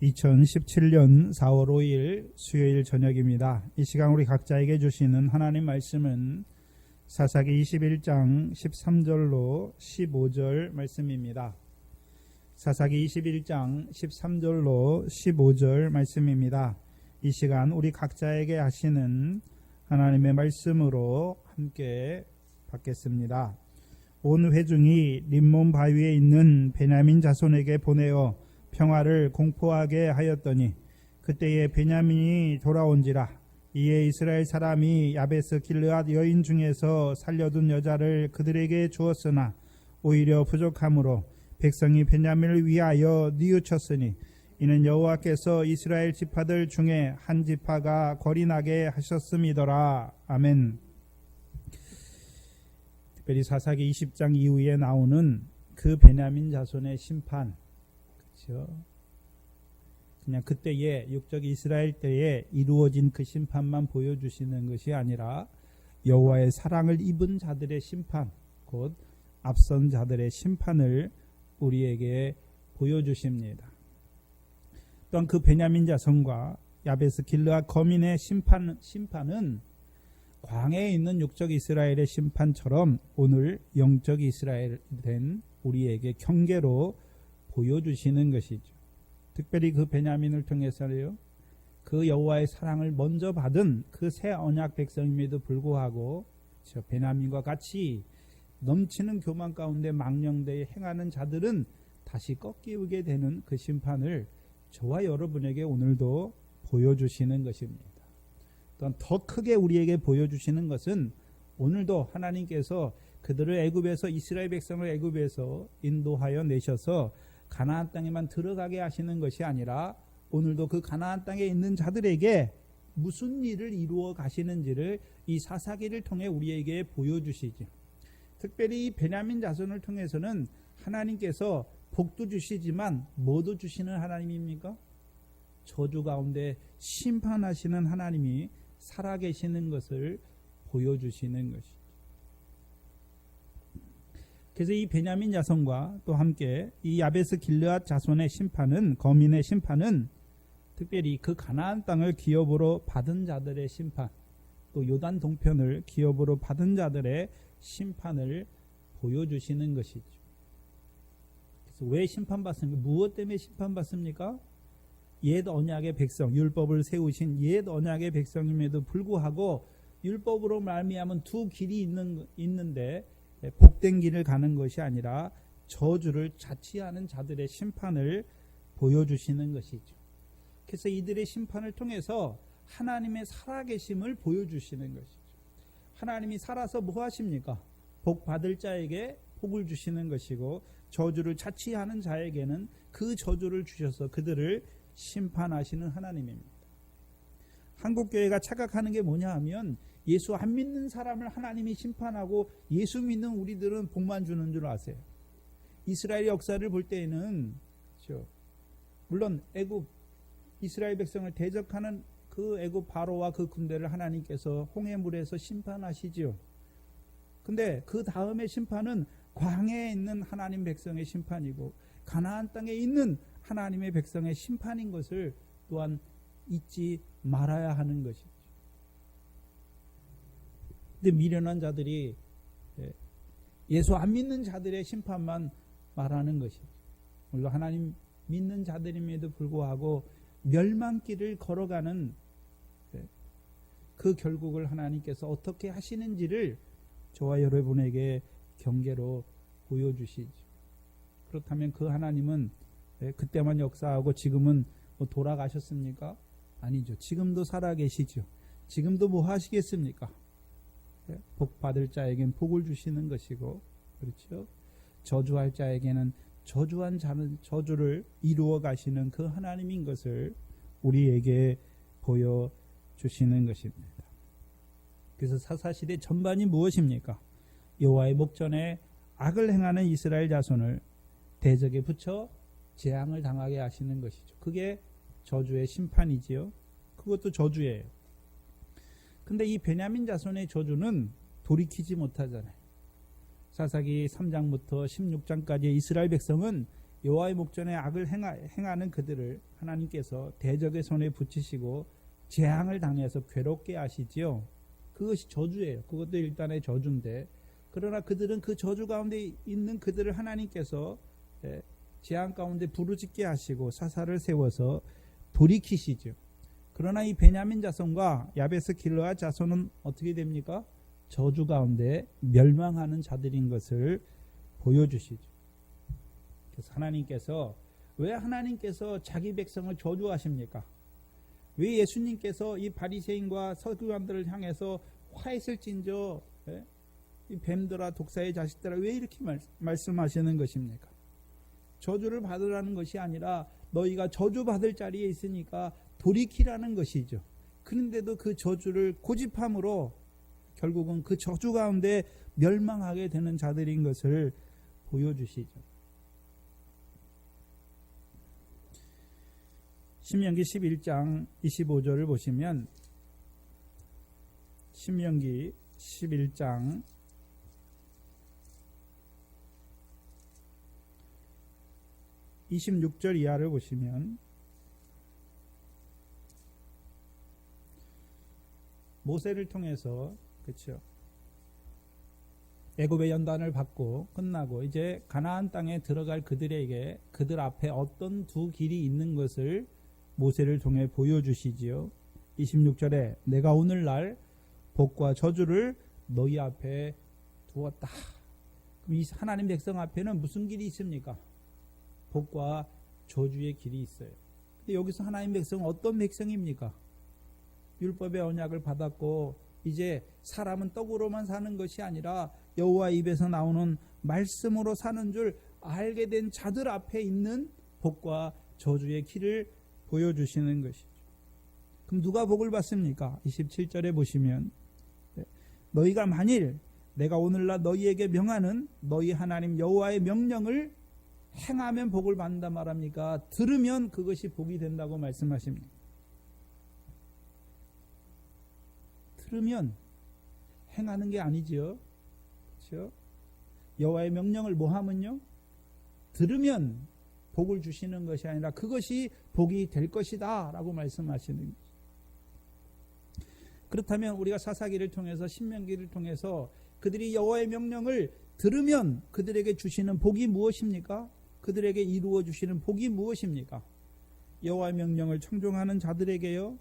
2017년 4월 5일 수요일 저녁입니다. 이 시간 우리 각자에게 주시는 하나님 말씀은 사사기 21장 13절로 15절 말씀입니다. 사사기 21장 13절로 15절 말씀입니다. 이 시간 우리 각자에게 하시는 하나님의 말씀으로 함께 받겠습니다. 온 회중이 림몬 바위에 있는 베냐민 자손에게 보내어 평화를 공포하게 하였더니 그때에 베냐민이 돌아온지라. 이에 이스라엘 사람이 야베스 길르앗 여인 중에서 살려둔 여자를 그들에게 주었으나 오히려 부족함으로 백성이 베냐민을 위하여 뉘우쳤으니 이는 여호와께서 이스라엘 지파들 중에 한 지파가 거리나게 하셨음이더라. 아멘. 특별히 사사기 20장 이후에 나오는 그 베냐민 자손의 심판, 그렇죠? 그냥 그때의 육적 이스라엘 때에 이루어진 그 심판만 보여주시는 것이 아니라 여호와의 사랑을 입은 자들의 심판, 곧 앞선 자들의 심판을 우리에게 보여주십니다. 또한 그 베냐민 자손과 야베스 길르앗 거민의 심판은 광야에 있는 육적 이스라엘의 심판처럼 오늘 영적 이스라엘 된 우리에게 경계로 보여주시는 것이죠. 특별히 그 베냐민을 통해서요, 그 여호와의 사랑을 먼저 받은 그 새 언약 백성임에도 불구하고 저 베냐민과 같이 넘치는 교만 가운데 망령되이 행하는 자들은 다시 꺾이게 되는 그 심판을 저와 여러분에게 오늘도 보여주시는 것입니다. 또한 더 크게 우리에게 보여주시는 것은 오늘도 하나님께서 그들을 애굽에서 이스라엘 백성을 애굽에서 인도하여 내셔서 가나안 땅에만 들어가게 하시는 것이 아니라 오늘도 그 가나안 땅에 있는 자들에게 무슨 일을 이루어 가시는지를 이 사사기를 통해 우리에게 보여주시죠. 특별히 이 베냐민 자손을 통해서는 하나님께서 복도 주시지만 뭐도 주시는 하나님입니까? 저주 가운데 심판하시는 하나님이 살아계시는 것을 보여주시는 것이죠. 그래서 이 베냐민 자손과 또 함께 이 야베스 길르앗 자손의 심판은, 거민의 심판은 특별히 그 가나안 땅을 기업으로 받은 자들의 심판, 또 요단 동편을 기업으로 받은 자들의 심판을 보여주시는 것이죠. 그래서 왜 심판받습니까? 무엇 때문에 심판받습니까? 옛 언약의 백성, 율법을 세우신 옛 언약의 백성임에도 불구하고 율법으로 말미암은 두 길이 있는데 복된 길을 가는 것이 아니라 저주를 자취하는 자들의 심판을 보여주시는 것이죠. 그래서 이들의 심판을 통해서 하나님의 살아계심을 보여주시는 것이죠. 하나님이 살아서 뭐 하십니까? 복 받을 자에게 복을 주시는 것이고 저주를 자취하는 자에게는 그 저주를 주셔서 그들을 심판하시는 하나님입니다. 한국교회가 착각하는 게 뭐냐 하면 예수 안 믿는 사람을 하나님이 심판하고 예수 믿는 우리들은 복만 주는 줄 아세요. 이스라엘 역사를 볼 때에는 그렇죠. 물론 애굽 이스라엘 백성을 대적하는 그 애굽 바로와 그 군대를 하나님께서 홍해물에서 심판하시지요. 근데 그 다음의 심판은 광야에 있는 하나님 백성의 심판이고 가나안 땅에 있는 하나님의 백성의 심판인 것을 또한 잊지 말아야 하는 것이죠. 근데 미련한 자들이 예수 안 믿는 자들의 심판만 말하는 것이죠. 물론 하나님 믿는 자들임에도 불구하고 멸망길을 걸어가는 그 결국을 하나님께서 어떻게 하시는지를 저와 여러분에게 경계로 보여주시죠. 그렇다면 그 하나님은 그때만 역사하고 지금은 돌아가셨습니까? 아니죠. 지금도 살아계시죠. 지금도 뭐 하시겠습니까? 복 받을 자에겐 복을 주시는 것이고, 그렇죠? 저주할 자에게는 저주한 자는 저주를 이루어 가시는 그 하나님인 것을 우리에게 보여주시는 것입니다. 그래서 사사시대 전반이 무엇입니까? 여호와의 목전에 악을 행하는 이스라엘 자손을 대적에 붙여 재앙을 당하게 하시는 것이죠. 그게 저주의 심판이지요. 그것도 저주예요. 근데 이 베냐민 자손의 저주는 돌이키지 못하잖아요. 사사기 3장부터 16장까지 이스라엘 백성은 여호와의 목전에 악을 행하는 그들을 하나님께서 대적의 손에 붙이시고 재앙을 당해서 괴롭게 하시지요. 그것이 저주예요. 그것도 일단의 저주인데, 그러나 그들은 그 저주 가운데 있는 그들을 하나님께서 재앙 가운데 부르짖게 하시고 사사를 세워서 돌이키시죠. 그러나 이 베냐민 자손과 야베스 길르앗 자손은 어떻게 됩니까? 저주 가운데 멸망하는 자들인 것을 보여주시죠. 그래서 하나님께서, 왜 하나님께서 자기 백성을 저주하십니까? 왜 예수님께서 이 바리새인과 서기관들을 향해서 화했을진저 이 뱀들아 독사의 자식들아 왜 이렇게 말씀하시는 것입니까? 저주를 받으라는 것이 아니라 너희가 저주받을 자리에 있으니까 돌이키라는 것이죠. 그런데도 그 저주를 고집함으로 결국은 그 저주 가운데 멸망하게 되는 자들인 것을 보여주시죠. 신명기 11장 25절을 보시면, 신명기 11장 26절 이하를 보시면, 모세를 통해서 그렇죠. 애굽의 연단을 받고 끝나고 이제 가나안 땅에 들어갈 그들에게 그들 앞에 어떤 두 길이 있는 것을 모세를 통해 보여주시지요. 26절에 내가 오늘날 복과 저주를 너희 앞에 두었다. 그럼 이 하나님 백성 앞에는 무슨 길이 있습니까? 복과 저주의 길이 있어요. 근데 여기서 하나님 백성은 어떤 백성입니까? 율법의 언약을 받았고 이제 사람은 떡으로만 사는 것이 아니라 여호와 입에서 나오는 말씀으로 사는 줄 알게 된 자들 앞에 있는 복과 저주의 길을 보여주시는 것이죠. 그럼 누가 복을 받습니까? 27절에 보시면 너희가 만일 내가 오늘날 너희에게 명하는 너희 하나님 여호와의 명령을 행하면 복을 받는다 말합니까? 들으면 그것이 복이 된다고 말씀하십니다. 들으면 행하는 게 아니죠. 그렇죠? 여호와의 명령을 뭐 하면요? 들으면 복을 주시는 것이 아니라 그것이 복이 될 것이다 라고 말씀하시는 거죠. 그렇다면 우리가 사사기를 통해서 신명기를 통해서 그들이 여호와의 명령을 들으면 그들에게 주시는 복이 무엇입니까? 그들에게 이루어 주시는 복이 무엇입니까? 여호와의 명령을 청종하는 자들에게요,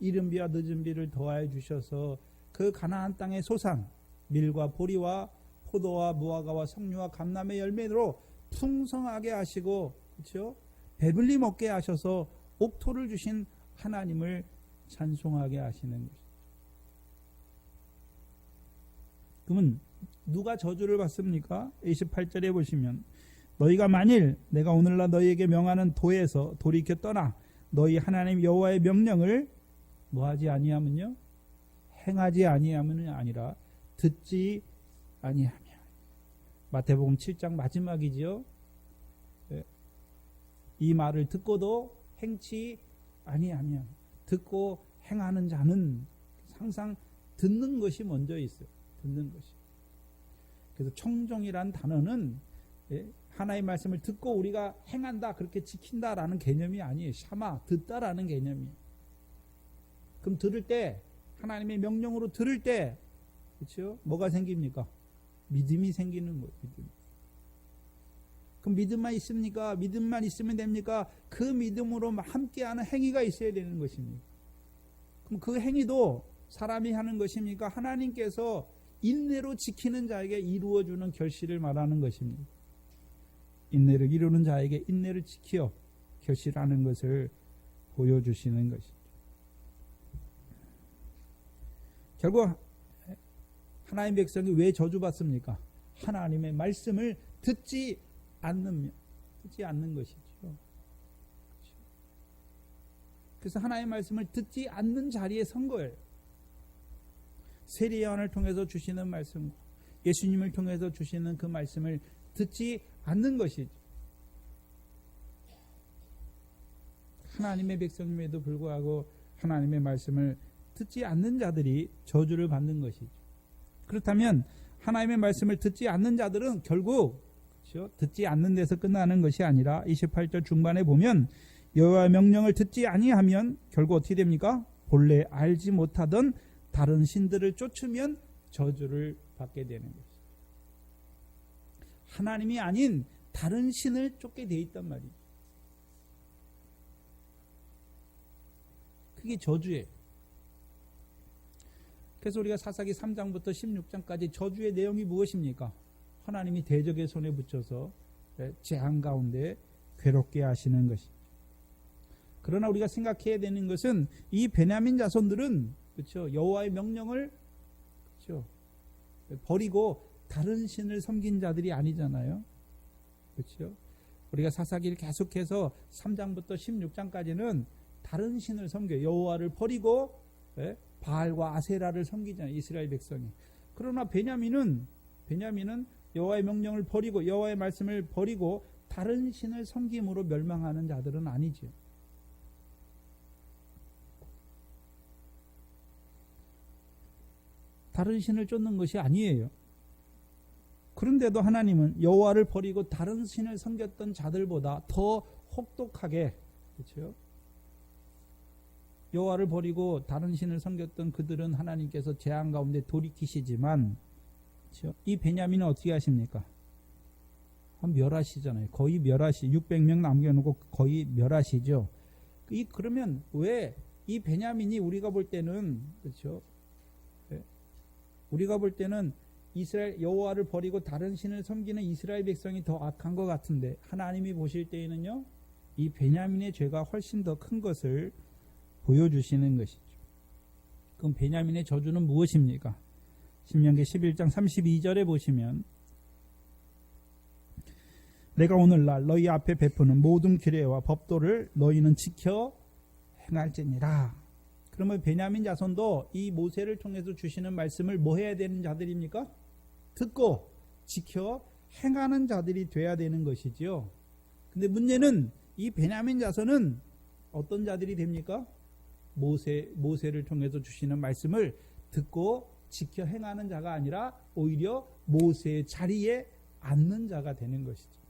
이른 비와 늦은 비를 더하여 주셔서 그 가나안 땅의 소산 밀과 보리와 포도와 무화과와 석류와 감람의 열매로 풍성하게 하시고, 그렇죠? 배불리 먹게 하셔서 옥토를 주신 하나님을 찬송하게 하시는 것이죠. 그러면 누가 저주를 받습니까? 28절에 보시면 너희가 만일 내가 오늘날 너희에게 명하는 도에서 돌이켜 떠나 너희 하나님 여호와의 명령을 뭐하지 아니하면요? 행하지 아니하면이 아니라 듣지 아니하며. 마태복음 7장 마지막이지요. 이 말을 듣고도 행치 아니하며, 듣고 행하는 자는 항상 듣는 것이 먼저 있어요. 듣는 것이. 그래서 청종이란 단어는 하나의 말씀을 듣고 우리가 행한다, 그렇게 지킨다라는 개념이 아니에요. 샤마, 듣다라는 개념이에요. 그럼 들을 때, 하나님의 명령으로 들을 때, 그렇죠? 뭐가 생깁니까? 믿음이 생기는 거예요. 믿음. 그럼 믿음만 있습니까? 믿음만 있으면 됩니까? 그 믿음으로 함께하는 행위가 있어야 되는 것입니다. 그럼 그 행위도 사람이 하는 것입니까? 하나님께서 인내로 지키는 자에게 이루어주는 결실을 말하는 것입니다. 인내를 이루는 자에게 인내를 지켜 결실하는 것을 보여주시는 것이죠. 결국 하나님의 백성이 왜 저주받습니까? 하나님의 말씀을 듣지 않는 것이죠. 그래서 하나님의 말씀을 듣지 않는 자리에 선 거예요. 세례 요한을 통해서 주시는 말씀, 예수님을 통해서 주시는 그 말씀을 듣지 않는 것이죠. 하나님의 백성임에도 불구하고 하나님의 말씀을 듣지 않는 자들이 저주를 받는 것이죠. 그렇다면 하나님의 말씀을 듣지 않는 자들은 결국 그렇죠? 듣지 않는 데서 끝나는 것이 아니라 28절 중반에 보면 여호와의 명령을 듣지 아니하면 결국 어떻게 됩니까? 본래 알지 못하던 다른 신들을 쫓으면 저주를 받게 되는 것이죠. 하나님이 아닌 다른 신을 쫓게 돼 있단 말이죠. 그게 저주예요. 그래서 우리가 사사기 3장부터 16장까지 저주의 내용이 무엇입니까? 하나님이 대적의 손에 붙여서 재앙 가운데 괴롭게 하시는 것이죠. 그러나 우리가 생각해야 되는 것은 이 베냐민 자손들은 그렇죠? 여호와의 명령을 그렇죠? 버리고 다른 신을 섬긴 자들이 아니잖아요. 그렇죠? 우리가 사사기를 계속해서 3장부터 16장까지는 다른 신을 섬겨요. 여호와를 버리고 바알과 아세라를 섬기잖아요. 이스라엘 백성이. 그러나 베냐민은 여호와의 명령을 버리고 여호와의 말씀을 버리고 다른 신을 섬김으로 멸망하는 자들은 아니죠. 다른 신을 쫓는 것이 아니에요. 그런데도 하나님은 여호와를 버리고 다른 신을 섬겼던 자들보다 더 혹독하게, 그렇죠? 여호와를 버리고 다른 신을 섬겼던 그들은 하나님께서 재앙 가운데 돌이키시지만, 그렇죠? 이 베냐민은 어떻게 하십니까? 멸하시잖아요. 거의 멸하시. 600명 남겨놓고 거의 멸하시죠. 그러면 왜 이 베냐민이 우리가 볼 때는, 그렇죠? 우리가 볼 때는 이스라엘 여호와를 버리고 다른 신을 섬기는 이스라엘 백성이 더 악한 것 같은데 하나님이 보실 때에는요, 이 베냐민의 죄가 훨씬 더 큰 것을 보여주시는 것이죠. 그럼 베냐민의 저주는 무엇입니까? 신명기 11장 32절에 보시면 내가 오늘날 너희 앞에 베푸는 모든 규례와 법도를 너희는 지켜 행할지니라. 그러면 베냐민 자손도 이 모세를 통해서 주시는 말씀을 뭐 해야 되는 자들입니까? 듣고 지켜 행하는 자들이 돼야 되는 것이지요. 근데 문제는 이 베냐민 자손은 어떤 자들이 됩니까? 모세를 통해서 주시는 말씀을 듣고 지켜 행하는 자가 아니라 오히려 모세의 자리에 앉는 자가 되는 것이죠.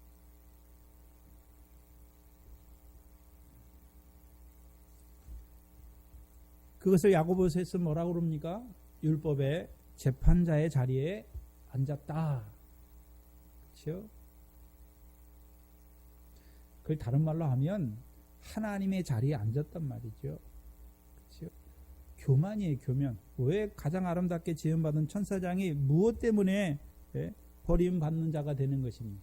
그것을 야고보서에서 뭐라고 그럽니까? 율법의 재판자의 자리에 앉았다. 그렇죠? 그걸 다른 말로 하면 하나님의 자리에 앉았단 말이죠. 그렇죠? 교만이에요, 교만. 왜 가장 아름답게 지음받은 천사장이 무엇 때문에 버림받는 자가 되는 것입니까?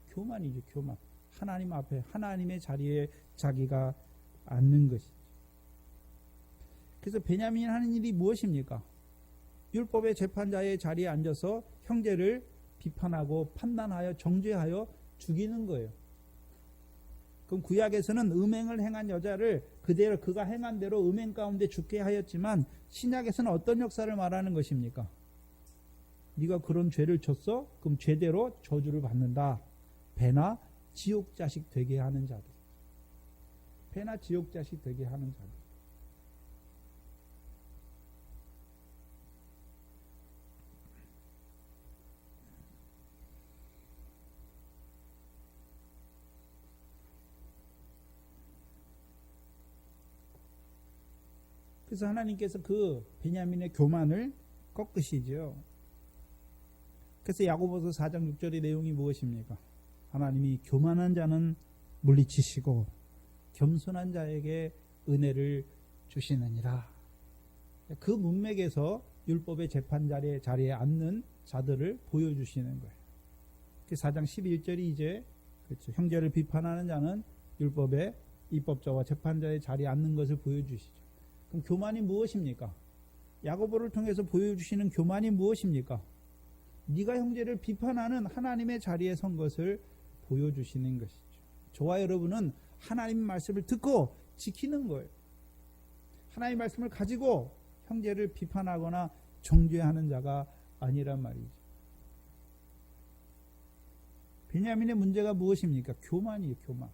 교만이죠, 교만. 하나님 앞에 하나님의 자리에 자기가 앉는 것이죠. 그래서 베냐민이 하는 일이 무엇입니까? 율법의 재판자의 자리에 앉아서 형제를 비판하고 판단하여 정죄하여 죽이는 거예요. 그럼 구약에서는 음행을 행한 여자를 그대로 그가 행한 대로 음행 가운데 죽게 하였지만 신약에서는 어떤 역사를 말하는 것입니까? 네가 그런 죄를 졌어? 그럼 죄대로 저주를 받는다. 배나 지옥 자식 되게 하는 자들. 배나 지옥 자식 되게 하는 자들. 그래서 하나님께서 그 베냐민의 교만을 꺾으시죠. 그래서 야고보서 4장 6절의 내용이 무엇입니까? 하나님이 교만한 자는 물리치시고 겸손한 자에게 은혜를 주시느니라. 그 문맥에서 율법의 재판자의 자리에 앉는 자들을 보여주시는 거예요. 그 4장 11절이 이제 그렇죠. 형제를 비판하는 자는 율법의 입법자와 재판자의 자리에 앉는 것을 보여주시죠. 그럼 교만이 무엇입니까? 야고보를 통해서 보여주시는 교만이 무엇입니까? 네가 형제를 비판하는 하나님의 자리에 선 것을 보여주시는 것이죠. 저와 여러분은 하나님의 말씀을 듣고 지키는 거예요. 하나님의 말씀을 가지고 형제를 비판하거나 정죄하는 자가 아니란 말이죠. 베냐민의 문제가 무엇입니까? 교만이에요, 교만.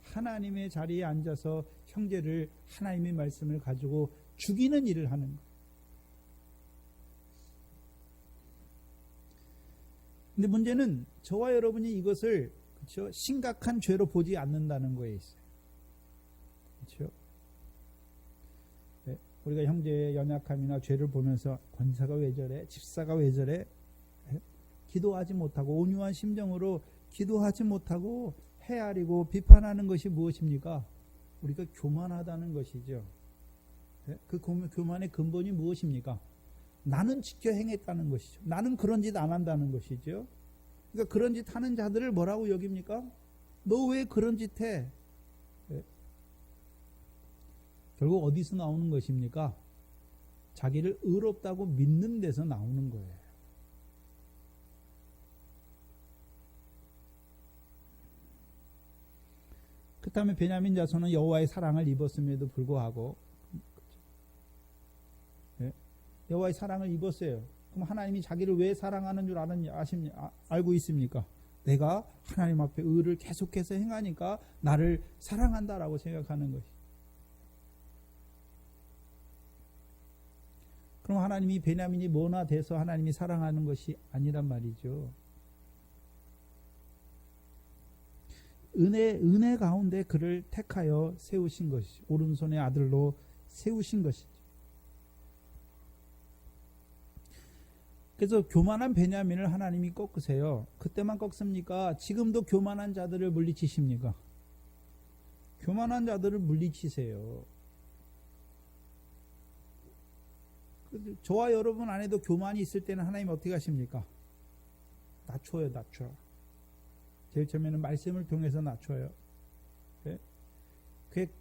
하나님의 자리에 앉아서 형제를 하나님의 말씀을 가지고 죽이는 일을 하는 거예요. 근데 문제는 저와 여러분이 이것을 그렇죠? 심각한 죄로 보지 않는다는 거에 있어요. 그렇죠? 네, 우리가 형제의 연약함이나 죄를 보면서 권사가 왜 저래? 집사가 왜 저래? 네? 기도하지 못하고 온유한 심정으로 기도하지 못하고 헤아리고 비판하는 것이 무엇입니까? 우리가 교만하다는 것이죠. 네? 그 교만의 근본이 무엇입니까? 나는 지켜 행했다는 것이죠. 나는 그런 짓 안 한다는 것이죠. 그러니까 그런 짓 하는 자들을 뭐라고 여깁니까? 너 왜 그런 짓 해? 네. 결국 어디서 나오는 것입니까? 자기를 의롭다고 믿는 데서 나오는 거예요. 그 다음에 베냐민 자손은 여호와의 사랑을 입었음에도 불구하고 여호와의 사랑을 입었어요. 그럼 하나님이 자기를 왜 사랑하는 줄 알고 있습니까? 내가 하나님 앞에 의를 계속해서 행하니까 나를 사랑한다라고 생각하는 것이. 그럼 하나님이 베냐민이 뭐나 돼서 하나님이 사랑하는 것이 아니란 말이죠. 은혜 가운데 그를 택하여 세우신 것이죠. 오른손의 아들로 세우신 것이죠. 그래서 교만한 베냐민을 하나님이 꺾으세요. 그때만 꺾습니까? 지금도 교만한 자들을 물리치십니까? 교만한 자들을 물리치세요. 저와 여러분 안에도 교만이 있을 때는 하나님 어떻게 하십니까? 낮춰요, 낮춰. 제일 처음에는 말씀을 통해서 낮춰요. 네?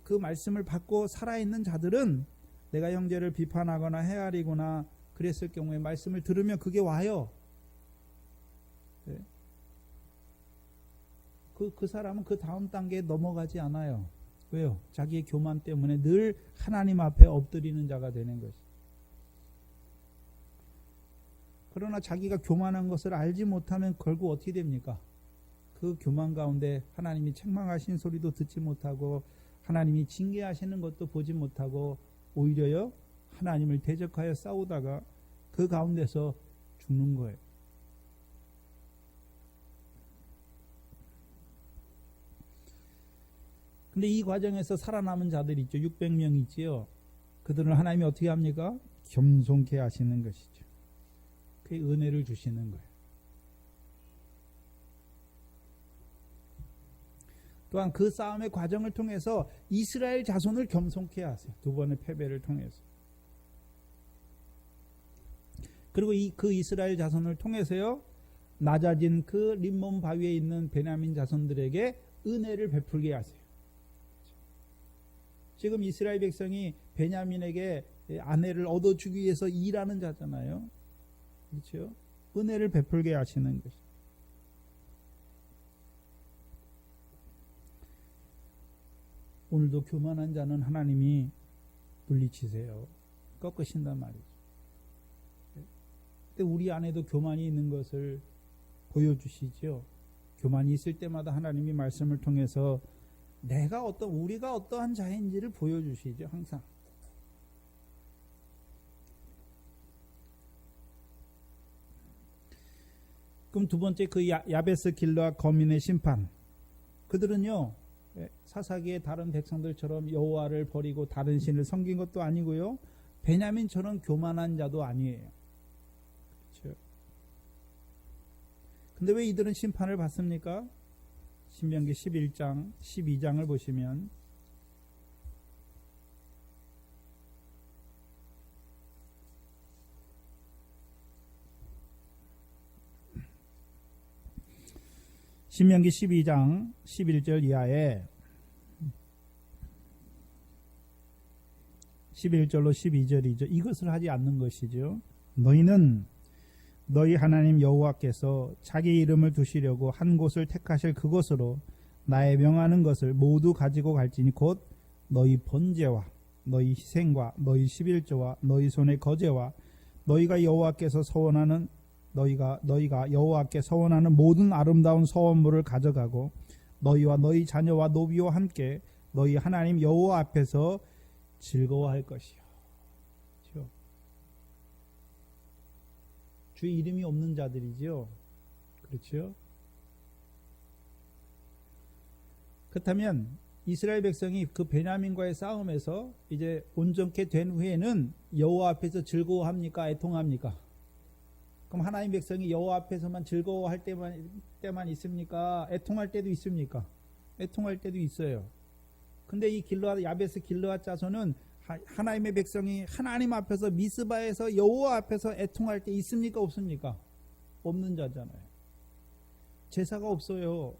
그 말씀을 받고 살아있는 자들은 내가 형제를 비판하거나 헤아리거나 그랬을 경우에 말씀을 들으면 그게 와요. 네? 그 사람은 그 다음 단계에 넘어가지 않아요. 왜요? 자기의 교만 때문에 늘 하나님 앞에 엎드리는 자가 되는 것이. 그러나 자기가 교만한 것을 알지 못하면 결국 어떻게 됩니까? 그 교만 가운데 하나님이 책망하신 소리도 듣지 못하고 하나님이 징계하시는 것도 보지 못하고 오히려요 하나님을 대적하여 싸우다가 그 가운데서 죽는 거예요. 근데 이 과정에서 살아남은 자들이 있죠. 600명 있지요. 그들은 하나님이 어떻게 합니까? 겸손케 하시는 것이죠. 그 은혜를 주시는 거예요. 또한 그 싸움의 과정을 통해서 이스라엘 자손을 겸손케 하세요. 두 번의 패배를 통해서. 그리고 그 이스라엘 자손을 통해서요. 낮아진 그 림몬 바위에 있는 베냐민 자손들에게 은혜를 베풀게 하세요. 지금 이스라엘 백성이 베냐민에게 아내를 얻어주기 위해서 일하는 자잖아요. 그렇죠? 은혜를 베풀게 하시는 것이죠. 오늘도 교만한 자는 하나님이 물리치세요. 꺾으신단 말이죠. 근데 우리 안에도 교만이 있는 것을 보여주시죠. 교만이 있을 때마다 하나님이 말씀을 통해서 우리가 어떠한 자인지를 보여주시죠. 항상. 그럼 두 번째 그 야베스 길르앗 거민의 심판. 그들은요. 사사기의 다른 백성들처럼 여호와를 버리고 다른 신을 섬긴 것도 아니고요. 베냐민처럼 교만한 자도 아니에요. 그렇죠? 근데 왜 이들은 심판을 받습니까? 신명기 11장, 12장을 보시면 신명기 12장 11절 이하에 11절로 12절이죠. 이것을 하지 않는 것이죠. 너희는 너희 하나님 여호와께서 자기 이름을 두시려고 한 곳을 택하실 그곳으로 나의 명하는 것을 모두 가지고 갈지니 곧 너희 번제와 너희 희생과 너희 11조와 너희 손의 거제와 너희가 여호와께 서원하는 모든 아름다운 서원물을 가져가고 너희와 너희 자녀와 노비와 함께 너희 하나님 여호와 앞에서 즐거워할 것이요. 그렇죠? 주 이름이 없는 자들이죠. 그렇죠? 그렇다면 이스라엘 백성이 그 베냐민과의 싸움에서 이제 온전케 된 후에는 여호와 앞에서 즐거워합니까? 애통합니까? 그럼 하나님 백성이 여호와 앞에서만 즐거워할 때만 있습니까? 애통할 때도 있습니까? 애통할 때도 있어요. 근데 이 야베스 길르앗 자손은 하나님의 백성이 하나님 앞에서 미스바에서 여호와 앞에서 애통할 때 있습니까? 없습니까? 없는 자잖아요. 제사가 없어요.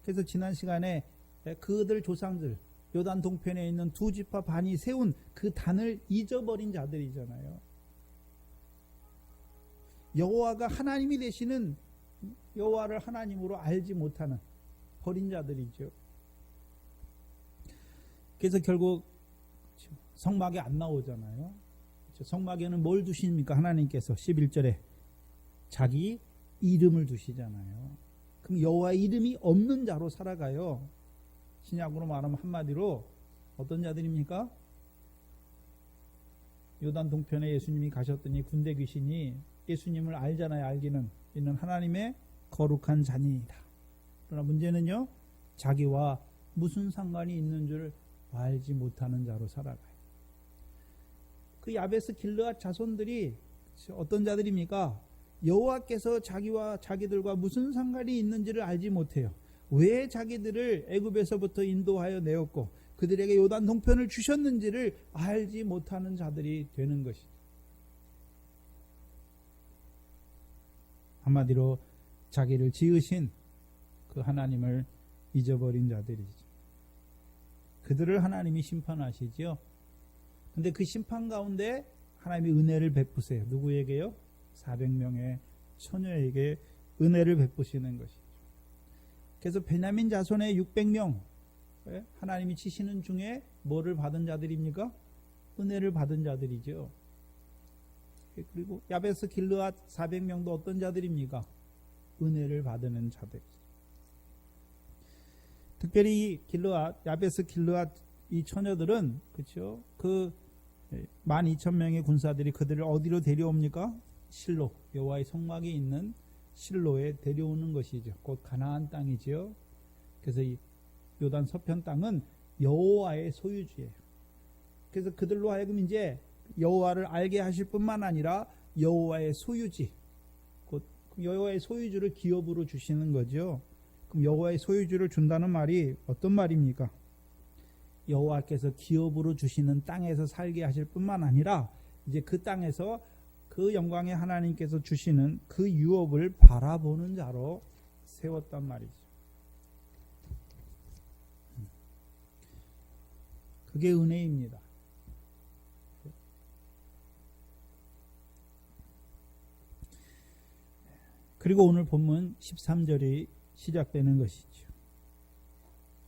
그래서 지난 시간에 그들 조상들 요단 동편에 있는 두 지파 반이 세운 그 단을 잊어버린 자들이잖아요. 여호와가 하나님이 되시는 여호와를 하나님으로 알지 못하는 버린 자들이죠. 그래서 결국 성막에 안 나오잖아요. 성막에는 뭘 두십니까? 하나님께서 11절에 자기 이름을 두시잖아요. 그럼 여호와의 이름이 없는 자로 살아가요. 신약으로 말하면 한마디로 어떤 자들입니까? 요단 동편에 예수님이 가셨더니 군대 귀신이 예수님을 알잖아요. 알기는 이는 하나님의 거룩한 자니이다. 그러나 문제는요, 자기와 무슨 상관이 있는 줄 알지 못하는 자로 살아가요. 그 야베스 길르앗 자손들이 어떤 자들입니까? 여호와께서 자기와 자기들과 무슨 상관이 있는지를 알지 못해요. 왜 자기들을 애굽에서부터 인도하여 내었고 그들에게 요단 동편을 주셨는지를 알지 못하는 자들이 되는 것이죠. 한마디로 자기를 지으신 그 하나님을 잊어버린 자들이죠. 그들을 하나님이 심판하시죠. 근데 그 심판 가운데 하나님이 은혜를 베푸세요. 누구에게요? 400명의 처녀에게 은혜를 베푸시는 것이죠. 그래서 베냐민 자손의 600명 하나님이 치시는 중에 뭐를 받은 자들입니까? 은혜를 받은 자들이죠. 그리고 야베스 길르앗 400명도 어떤 자들입니까? 은혜를 받는 자들. 특별히 야베스 길르앗 이 처녀들은 그렇죠. 그 12,000명의 군사들이 그들을 어디로 데려옵니까? 실로, 여호와의 성막이 있는 실로에 데려오는 것이죠. 곧 가나안 땅이지요. 그래서 이 요단 서편 땅은 여호와의 소유지예요. 그래서 그들로 하여금 이제 여호와를 알게 하실 뿐만 아니라 여호와의 소유지, 곧 여호와의 소유주를 기업으로 주시는 거죠. 그럼 여호와의 소유주를 준다는 말이 어떤 말입니까? 여호와께서 기업으로 주시는 땅에서 살게 하실 뿐만 아니라 이제 그 땅에서 그 영광의 하나님께서 주시는 그 유업을 바라보는 자로 세웠단 말이죠. 그게 은혜입니다. 그리고 오늘 본문 13절이 시작되는 것이죠.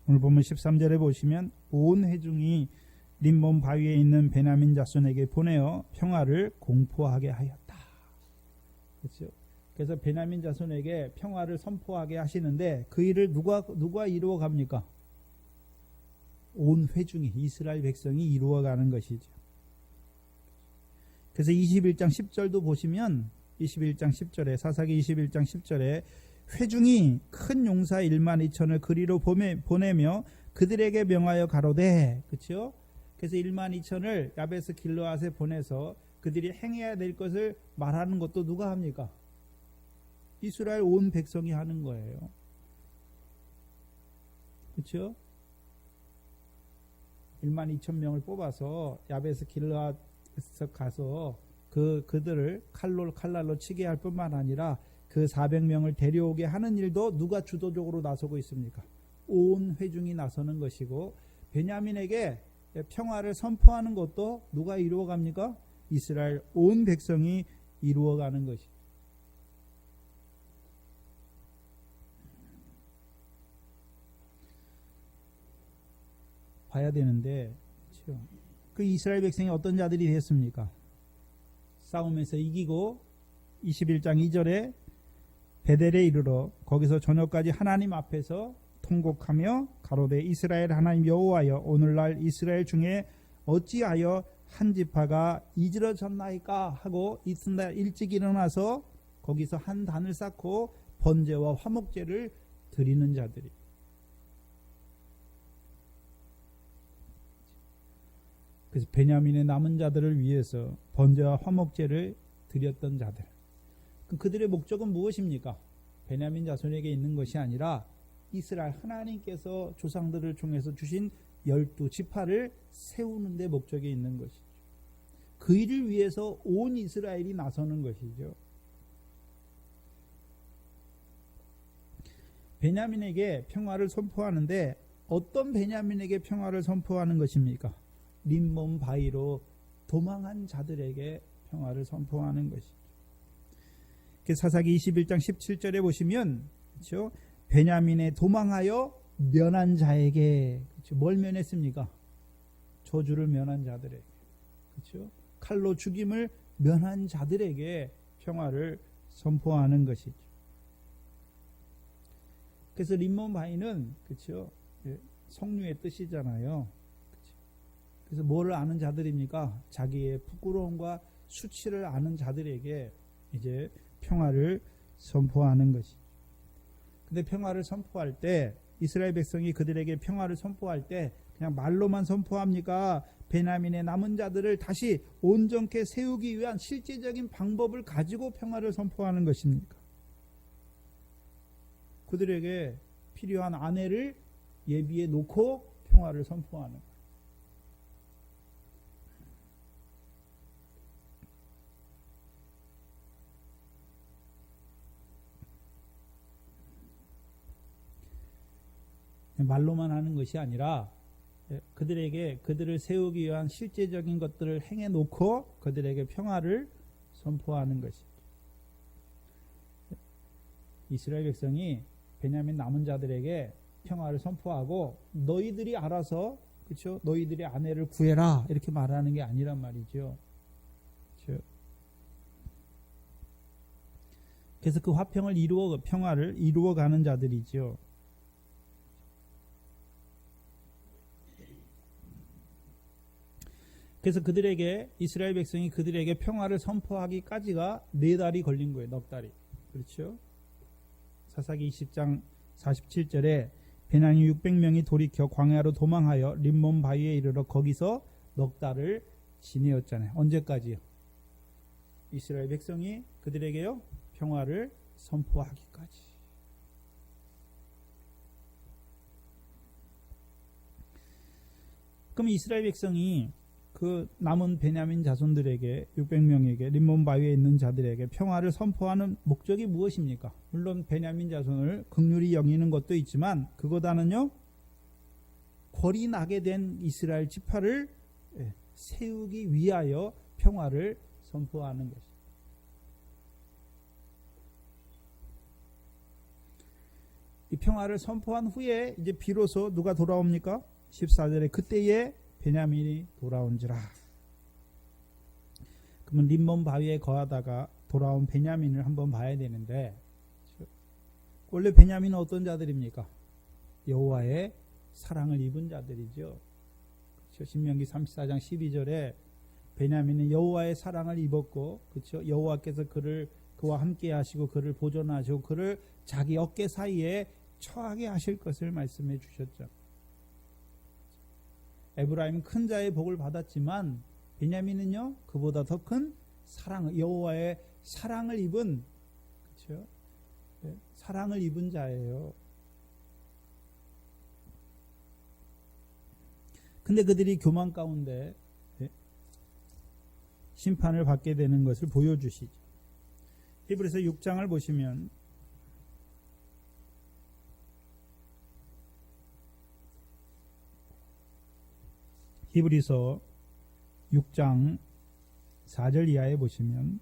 오늘 본문 13절에 보시면 온 회중이 림몬 바위에 있는 베냐민 자손에게 보내어 평화를 공포하게 하였다. 그렇죠? 그래서 베냐민 자손에게 평화를 선포하게 하시는데 그 일을 누가 이루어 갑니까? 온 회중이, 이스라엘 백성이 이루어가는 것이죠. 그래서 21장 10절도 보시면 21장 10절에 사사기 21장 10절에 회중이 큰 용사 12,000을 그리로 보내며 그들에게 명하여 가로되, 그렇죠? 그래서 12,000을 야베스 길르앗에 보내서 그들이 행해야 될 것을 말하는 것도 누가 합니까? 이스라엘 온 백성이 하는 거예요. 그렇죠? 12,000명을 뽑아서 야베스 길르앗에서 가서 그들을 칼날로 치게 할 뿐만 아니라 그 400명을 데려오게 하는 일도 누가 주도적으로 나서고 있습니까? 온 회중이 나서는 것이고, 베냐민에게 평화를 선포하는 것도 누가 이루어갑니까? 이스라엘 온 백성이 이루어가는 것이. 봐야 되는데, 그렇죠? 그 이스라엘 백성이 어떤 자들이 됐습니까? 싸움에서 이기고 21장 2절에 베델에 이르러 거기서 저녁까지 하나님 앞에서 통곡하며 가로되 이스라엘 하나님 여호와여, 오늘날 이스라엘 중에 어찌하여 한 지파가 이지러졌나이까 하고 이튿날 일찍 일어나서 거기서 한 단을 쌓고 번제와 화목제를 드리는 자들이. 그래서 베냐민의 남은 자들을 위해서 번제와 화목제를 드렸던 자들. 그들의 목적은 무엇입니까? 베냐민 자손에게 있는 것이 아니라 이스라엘 하나님께서 조상들을 통해서 주신 12지파를 세우는 데 목적이 있는 것이죠. 그 일을 위해서 온 이스라엘이 나서는 것이죠. 베냐민에게 평화를 선포하는데 어떤 베냐민에게 평화를 선포하는 것입니까? 림몬 바위로 도망한 자들에게 평화를 선포하는 것이죠. 사사기 21장 17절에 보시면 그렇죠? 베냐민에 도망하여 면한 자에게 그렇죠? 뭘 면했습니까? 저주를 면한 자들에게 그렇죠? 칼로 죽임을 면한 자들에게 평화를 선포하는 것이죠. 그래서 림몬 바위는 그렇죠? 성류의 뜻이잖아요. 그렇죠? 그래서 뭐를 아는 자들입니까? 자기의 부끄러움과 수치를 아는 자들에게 이제 평화를 선포하는 것이죠. 근데 평화를 선포할 때 이스라엘 백성이 그들에게 평화를 선포할 때 그냥 말로만 선포합니까? 베냐민의 남은 자들을 다시 온전케 세우기 위한 실제적인 방법을 가지고 평화를 선포하는 것입니까? 그들에게 필요한 아내를 예비해 놓고 평화를 선포하는 거예요. 말로만 하는 것이 아니라 그들에게 그들을 세우기 위한 실제적인 것들을 행해 놓고 그들에게 평화를 선포하는 것이죠. 이스라엘 백성이 베냐민 남은 자들에게 평화를 선포하고 너희들이 알아서 그렇죠? 너희들의 아내를 구해라 이렇게 말하는 게 아니란 말이죠. 그렇죠? 그래서 그 화평을 평화를 이루어가는 자들이죠. 그래서 그들에게 이스라엘 백성이 그들에게 평화를 선포하기까지가 4달이 걸린 거예요. 넉 달이. 그렇죠? 사사기 20장 47절에 베냐민 600명이 돌이켜 광야로 도망하여 림몬 바위에 이르러 거기서 넉 달을 지내었잖아요. 언제까지요? 이스라엘 백성이 그들에게요 평화를 선포하기까지. 그럼 이스라엘 백성이 그 남은 베냐민 자손들에게 600명에게 림몬 바위에 있는 자들에게 평화를 선포하는 목적이 무엇입니까? 물론 베냐민 자손을 긍휼히 여기는 것도 있지만 그보다는요 궐이 나게 된 이스라엘 지파를 세우기 위하여 평화를 선포하는 것입니다. 이 평화를 선포한 후에 이제 비로소 누가 돌아옵니까? 14절에 그때에 베냐민이 돌아온지라. 그러면 림몬 바위에 거하다가 돌아온 베냐민을 한번 봐야 되는데 원래 베냐민은 어떤 자들입니까? 여호와의 사랑을 입은 자들이죠. 그렇죠? 신명기 34장 12절에 베냐민은 여호와의 사랑을 입었고 그렇죠? 여호와께서 그와 함께 하시고 그를 보존하시고 그를 자기 어깨 사이에 처하게 하실 것을 말씀해 주셨죠. 에브라임은 큰 자의 복을 받았지만 베냐민은요 그보다 더 큰 사랑, 여호와의 사랑을 입은 그렇죠? 네, 사랑을 입은 자예요. 근데 그들이 교만 가운데 심판을 받게 되는 것을 보여주시죠. 히브리서 6장을 보시면 히브리서 6장 4절 이하에 보시면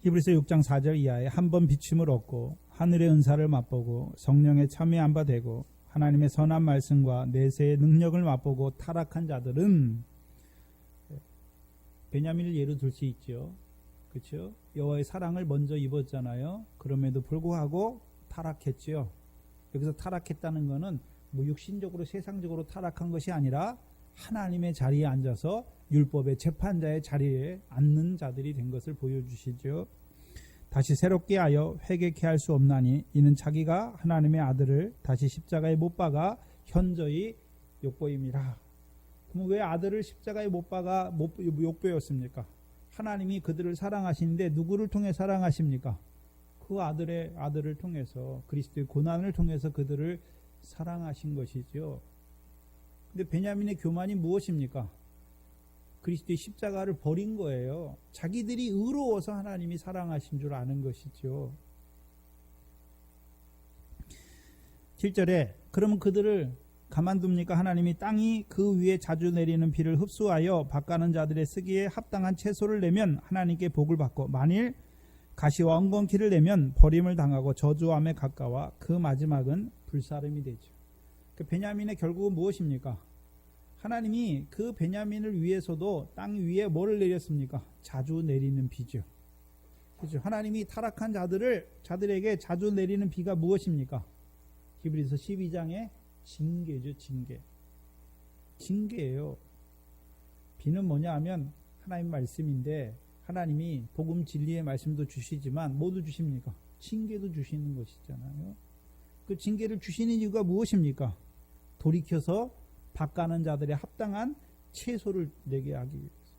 히브리서 6장 4절 이하에 한번 비춤을 얻고 하늘의 은사를 맛보고 성령에 참여한 바 되고 하나님의 선한 말씀과 내세의 능력을 맛보고 타락한 자들은 베냐민을 예로 들 수 있죠. 그렇죠? 여호와의 사랑을 먼저 입었잖아요. 그럼에도 불구하고 타락했죠. 여기서 타락했다는 것은 뭐 육신적으로 세상적으로 타락한 것이 아니라 하나님의 자리에 앉아서 율법의 재판자의 자리에 앉는 자들이 된 것을 보여주시죠. 다시 새롭게 하여 회개케 할 수 없나니 이는 자기가 하나님의 아들을 다시 십자가에 못 박아 현저히 욕보임이라. 그럼 왜 아들을 십자가에 못 박아 욕보였습니까? 하나님이 그들을 사랑하시는데 누구를 통해 사랑하십니까? 그 아들을 통해서, 그리스도의 고난을 통해서 그들을 사랑하신 것이죠. 근데 베냐민의 교만이 무엇입니까? 그리스도의 십자가를 버린 거예요. 자기들이 의로워서 하나님이 사랑하신 줄 아는 것이죠. 7절에 그러면 그들을 가만둡니까? 하나님이 땅이 그 위에 자주 내리는 비를 흡수하여 밭가는 자들의 쓰기에 합당한 채소를 내면 하나님께 복을 받고, 만일 가시와 엉겅퀴를 내면 버림을 당하고 저주함에 가까워 그 마지막은 불사름이 되죠. 그 베냐민의 결국은 무엇입니까? 하나님이 그 베냐민을 위해서도 땅 위에 뭐를 내렸습니까? 자주 내리는 비죠. 그렇죠? 하나님이 타락한 자들에게 자주 내리는 비가 무엇입니까? 히브리서 12장의 징계죠. 징계예요. 비는 뭐냐 하면 하나님 말씀인데, 하나님이 복음 진리의 말씀도 주시지만 뭐도 주십니까? 징계도 주시는 것이잖아요. 그 징계를 주시는 이유가 무엇입니까? 돌이켜서 밭가는 자들의 합당한 채소를 내게 하기 위해서.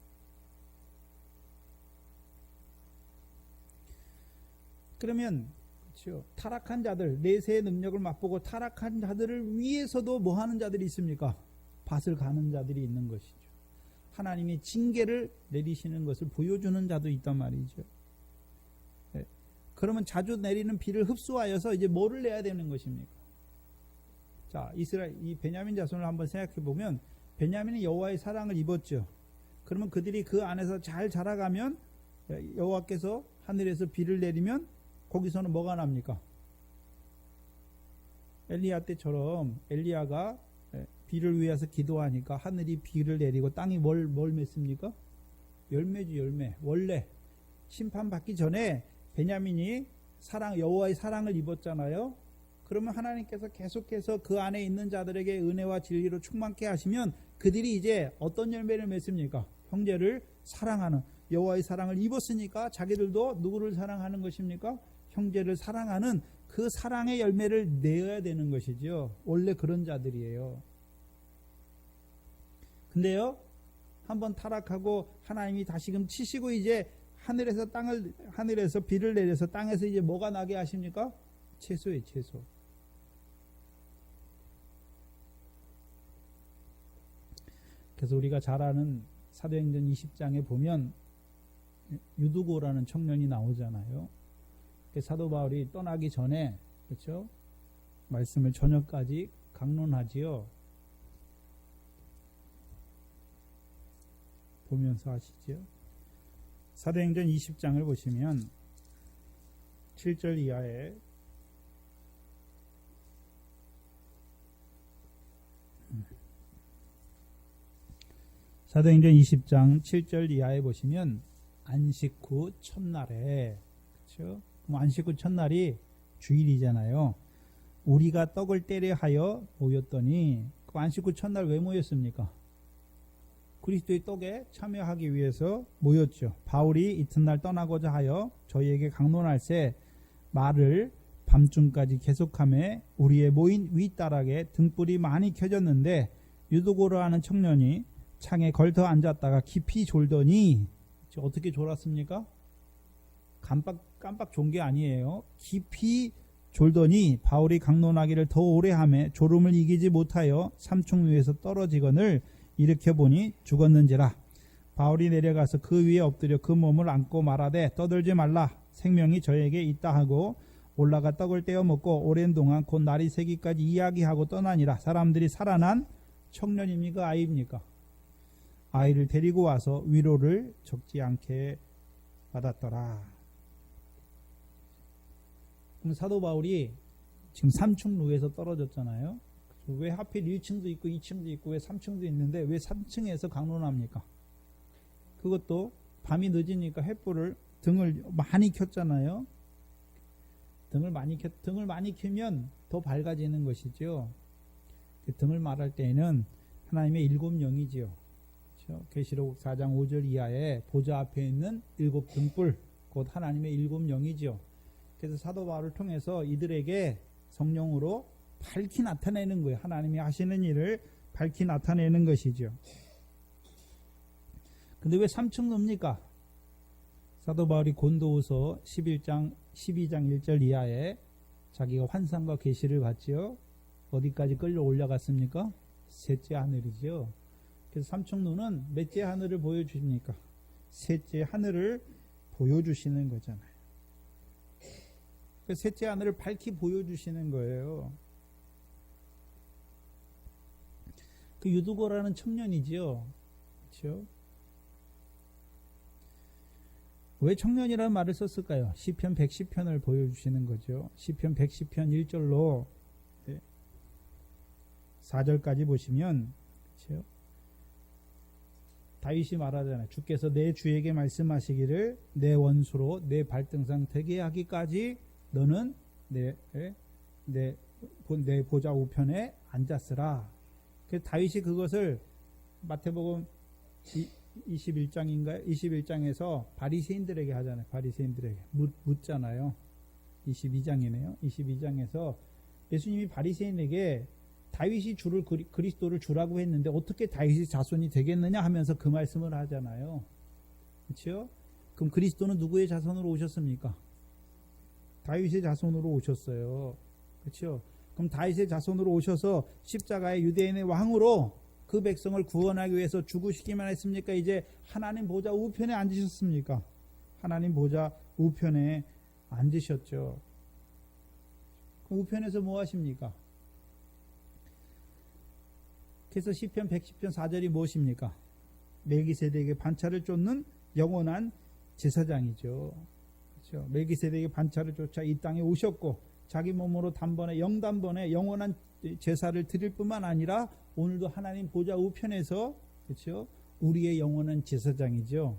그러면 그렇죠. 타락한 자들, 내세의 능력을 맛보고 타락한 자들을 위해서도 뭐 하는 자들이 있습니까? 밭을 가는 자들이 있는 것이죠. 하나님이 징계를 내리시는 것을 보여주는 자도 있단 말이죠. 네. 그러면 자주 내리는 비를 흡수하여서 이제 뭐를 내야 되는 것입니까? 자, 이 베냐민 자손을 한번 생각해 보면, 베냐민이 여호와의 사랑을 입었죠. 그러면 그들이 그 안에서 잘 자라가면, 여호와께서 하늘에서 비를 내리면 거기서는 뭐가 납니까? 엘리야 때처럼 엘리야가 비를 위해서 기도하니까 하늘이 비를 내리고 땅이 뭘 맺습니까? 열매죠, 열매. 원래 심판받기 전에 베냐민이 여호와의 사랑을 입었잖아요. 그러면 하나님께서 계속해서 그 안에 있는 자들에게 은혜와 진리로 충만케 하시면 그들이 이제 어떤 열매를 맺습니까? 형제를 사랑하는, 여호와의 사랑을 입었으니까 자기들도 누구를 사랑하는 것입니까? 형제를 사랑하는 그 사랑의 열매를 내어야 되는 것이죠. 원래 그런 자들이에요. 근데요, 한번 타락하고 하나님이 다시금 치시고 이제 하늘에서 비를 내려서 땅에서 이제 뭐가 나게 하십니까? 채소예요, 채소. 그래서 우리가 잘 아는 사도행전 20장에 보면 유두고라는 청년이 나오잖아요. 사도 바울이 떠나기 전에, 그렇죠? 말씀을 저녁까지 강론하지요. 보면서 하시죠. 사도행전 20장을 보시면 7절 이하에 사도행전 20장 7절 이하에 보시면 안식 후 첫날에, 그렇죠? 그럼 안식 후 첫날이 주일이잖아요. 우리가 떡을 떼려 하여 모였더니, 그 안식 후 첫날 왜 모였습니까? 그리스도의 떡에 참여하기 위해서 모였죠. 바울이 이튿날 떠나고자 하여 저희에게 강론할새 말을 밤중까지 계속하며 우리의 모인 윗다락에 등불이 많이 켜졌는데 유도고로 하는 청년이 창에 걸터 앉았다가 깊이 졸더니, 어떻게 졸았습니까? 깜빡 존 게 아니에요. 깊이 졸더니 바울이 강론하기를 더 오래 하며 졸음을 이기지 못하여 삼층 위에서 떨어지거늘 일으켜 보니 죽었는지라. 바울이 내려가서 그 위에 엎드려 그 몸을 안고 말하되 떠들지 말라, 생명이 저에게 있다 하고 올라가 떡을 떼어 먹고 오랜 동안 곧 날이 새기까지 이야기하고 떠나니라. 사람들이 살아난 청년입니까? 아이입니까? 아이를 데리고 와서 위로를 적지 않게 받았더라. 그럼 사도 바울이 지금 3층 위에서 떨어졌잖아요. 왜 하필 1층도 있고 2층도 있고 왜 3층도 있는데 왜 3층에서 강론합니까? 그것도 밤이 늦으니까 횃불을 등을 많이 켰잖아요. 등을 많이 켜면 더 밝아지는 것이죠. 등을 말할 때에는 하나님의 일곱 영이지요. 그렇죠? 계시록 4장 5절 이하에 보좌 앞에 있는 일곱 등불, 곧 하나님의 일곱 영이지요. 그래서 사도 바울을 통해서 이들에게 성령으로 밝히 나타내는 거예요. 하나님이 하시는 일을 밝히 나타내는 것이죠. 근데 왜 3층노입니까? 사도 바울이 고린도후서 12장 1절 이하에 자기가 환상과 계시를 받지요. 어디까지 끌려 올라갔습니까? 셋째 하늘이죠. 그래서 3층노는 몇째 하늘을 보여주십니까? 셋째 하늘을 보여주시는 거잖아요. 그 셋째 하늘을 밝히 보여주시는 거예요. 그 유두고라는 청년이지요. 그렇죠? 왜 청년이라는 말을 썼을까요? 시편 110편을 보여주시는 거죠. 시편 110편 1절로 4절까지 보시면 그렇죠? 다윗이 말하잖아요. 주께서 내 주에게 말씀하시기를 내 원수로 내 발등상 되게 하기까지 너는 내 보좌 우편에 앉았으라. 그래서 다윗이 그것을 마태복음 21장인가요? 21장에서 바리새인들에게 하잖아요. 바리새인들에게 묻잖아요. 22장이네요. 22장에서 예수님이 바리새인에게 다윗이 그리스도를 주라고 했는데 어떻게 다윗이 자손이 되겠느냐 하면서 그 말씀을 하잖아요. 그렇죠? 그럼 그리스도는 누구의 자손으로 오셨습니까? 다윗의 자손으로 오셨어요. 그렇죠? 그럼 다윗의 자손으로 오셔서 십자가의 유대인의 왕으로 그 백성을 구원하기 위해서 죽으시기만 했습니까? 이제 하나님 보좌 우편에 앉으셨습니까? 하나님 보좌 우편에 앉으셨죠. 그 우편에서 뭐 하십니까? 그래서 시편 110편 4절이 무엇입니까? 멜기세덱에게 반차를 쫓는 영원한 제사장이죠. 그렇죠? 멜기세덱의 반차를 쫓아 이 땅에 오셨고 자기 몸으로 단번에 영단번에 영원한 제사를 드릴 뿐만 아니라 오늘도 하나님 보좌 우편에서 그렇죠? 우리의 영원한 제사장이죠.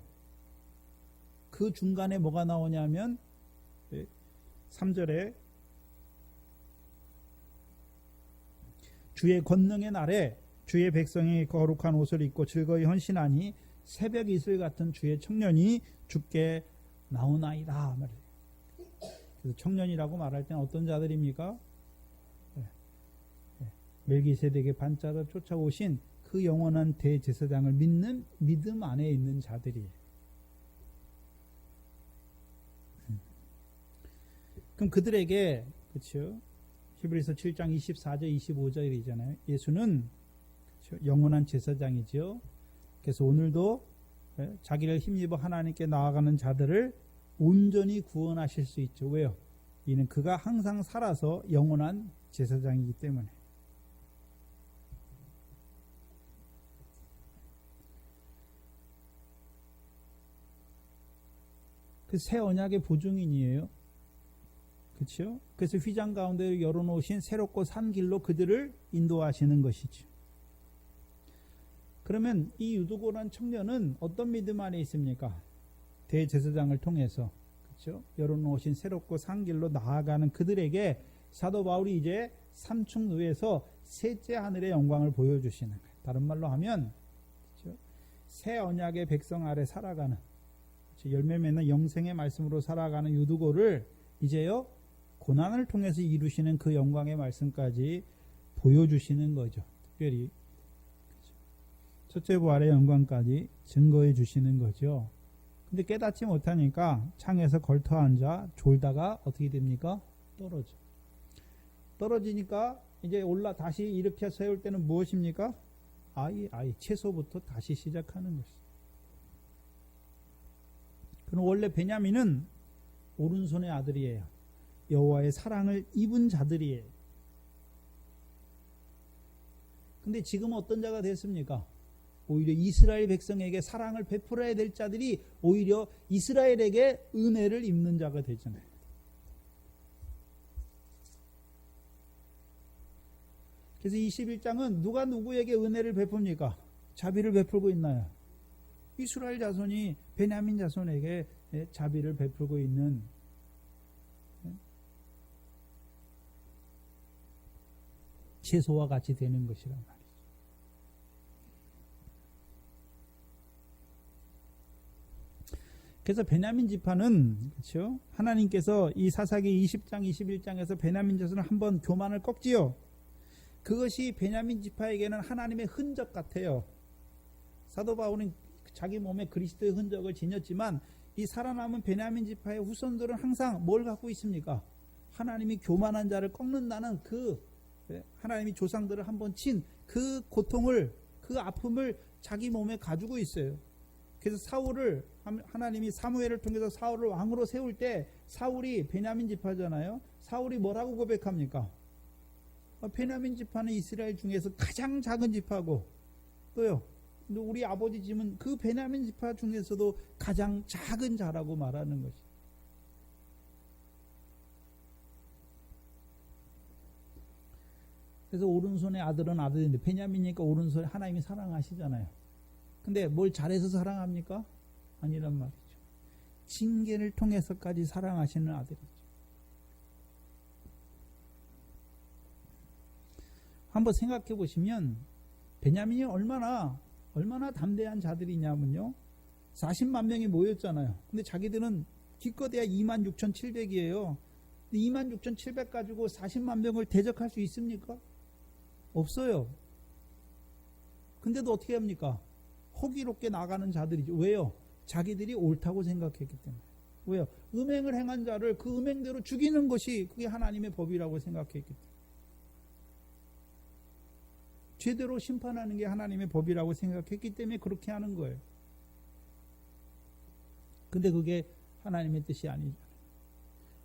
그 중간에 뭐가 나오냐면 3절에 주의 권능의 날에 주의 백성이 거룩한 옷을 입고 즐거이 헌신하니 새벽 이슬 같은 주의 청년이 주께 나오나이다. 그래서 청년이라고 말할 때는 어떤 자들입니까? 멜기세덱의 반차를 쫓아오신 그 영원한 대제사장을 믿는 믿음 안에 있는 자들이에요. 그럼 그들에게 그렇죠? 히브리서 7장 24절 25절이잖아요. 예수는 그렇죠? 영원한 제사장이죠. 그래서 오늘도 자기를 힘입어 하나님께 나아가는 자들을 온전히 구원하실 수 있죠. 왜요? 이는 그가 항상 살아서 영원한 제사장이기 때문에. 그 새 언약의 보증인이에요. 그렇죠? 그래서 휘장 가운데 열어놓으신 새롭고 산 길로 그들을 인도하시는 것이죠. 그러면 이 유두고란 청년은 어떤 믿음 안에 있습니까? 대제사장을 통해서 그렇죠? 열어놓으신 새롭고 산 길로 나아가는 그들에게 사도 바울이 이제 삼층노에서 셋째 하늘의 영광을 보여주시는 거예요. 다른 말로 하면 그렇죠? 새 언약의 백성 아래 살아가는 그렇죠? 열매 맺는 영생의 말씀으로 살아가는 유두고를 이제요 고난을 통해서 이루시는 그 영광의 말씀까지 보여주시는 거죠. 특별히 그렇죠? 첫째 부활의 영광까지 증거해 주시는 거죠. 근데 깨닫지 못하니까 창에서 걸터 앉아 졸다가 어떻게 됩니까? 떨어지니까 이제 다시 일으켜 세울 때는 무엇입니까? 채소부터 다시 시작하는 것이죠. 그럼 원래 베냐민은 오른손의 아들이에요. 여호와의 사랑을 입은 자들이에요. 근데 지금 어떤 자가 됐습니까? 오히려 이스라엘 백성에게 사랑을 베풀어야 될 자들이 오히려 이스라엘에게 은혜를 입는 자가 되잖아요. 그래서 21장은 누가 누구에게 은혜를 베풉니까? 자비를 베풀고 있나요? 이스라엘 자손이 베냐민 자손에게 자비를 베풀고 있는 채소와 같이 되는 것이란 말이죠. 그래서 베냐민 지파는 그렇죠? 하나님께서 이 사사기 20장 21장에서 베냐민 자손을 한번 교만을 꺾지요. 그것이 베냐민 지파에게는 하나님의 흔적 같아요. 사도 바울은 자기 몸에 그리스도의 흔적을 지녔지만 이 살아남은 베냐민 지파의 후손들은 항상 뭘 갖고 있습니까? 하나님이 교만한 자를 꺾는다는 그 하나님이 조상들을 한번 친 그 고통을, 그 아픔을 자기 몸에 가지고 있어요. 그래서 사울을 하나님이 사무엘을 통해서 사울을 왕으로 세울 때 사울이 베냐민 지파잖아요. 사울이 뭐라고 고백합니까? 베냐민 지파는 이스라엘 중에서 가장 작은 지파고 또요. 우리 아버지 집은 그 베냐민 지파 중에서도 가장 작은 자라고 말하는 것이. 그래서 오른손의 아들은 아들인데 베냐민이니까 오른손에 하나님이 사랑하시잖아요. 근데 뭘 잘해서 사랑합니까? 아니란 말이죠. 징계를 통해서까지 사랑하시는 아들이죠. 한번 생각해 보시면 베냐민이 얼마나 담대한 자들이냐면요. 40만 명이 모였잖아요. 근데 자기들은 기껏해야 26,700이에요. 26,700 가지고 40만 명을 대적할 수 있습니까? 없어요. 근데도 어떻게 합니까? 호기롭게 나가는 자들이죠. 왜요? 자기들이 옳다고 생각했기 때문에. 왜요? 음행을 행한 자를 그 음행대로 죽이는 것이 그게 하나님의 법이라고 생각했기 때문에. 제대로 심판하는 게 하나님의 법이라고 생각했기 때문에 그렇게 하는 거예요. 근데 그게 하나님의 뜻이 아니잖아요.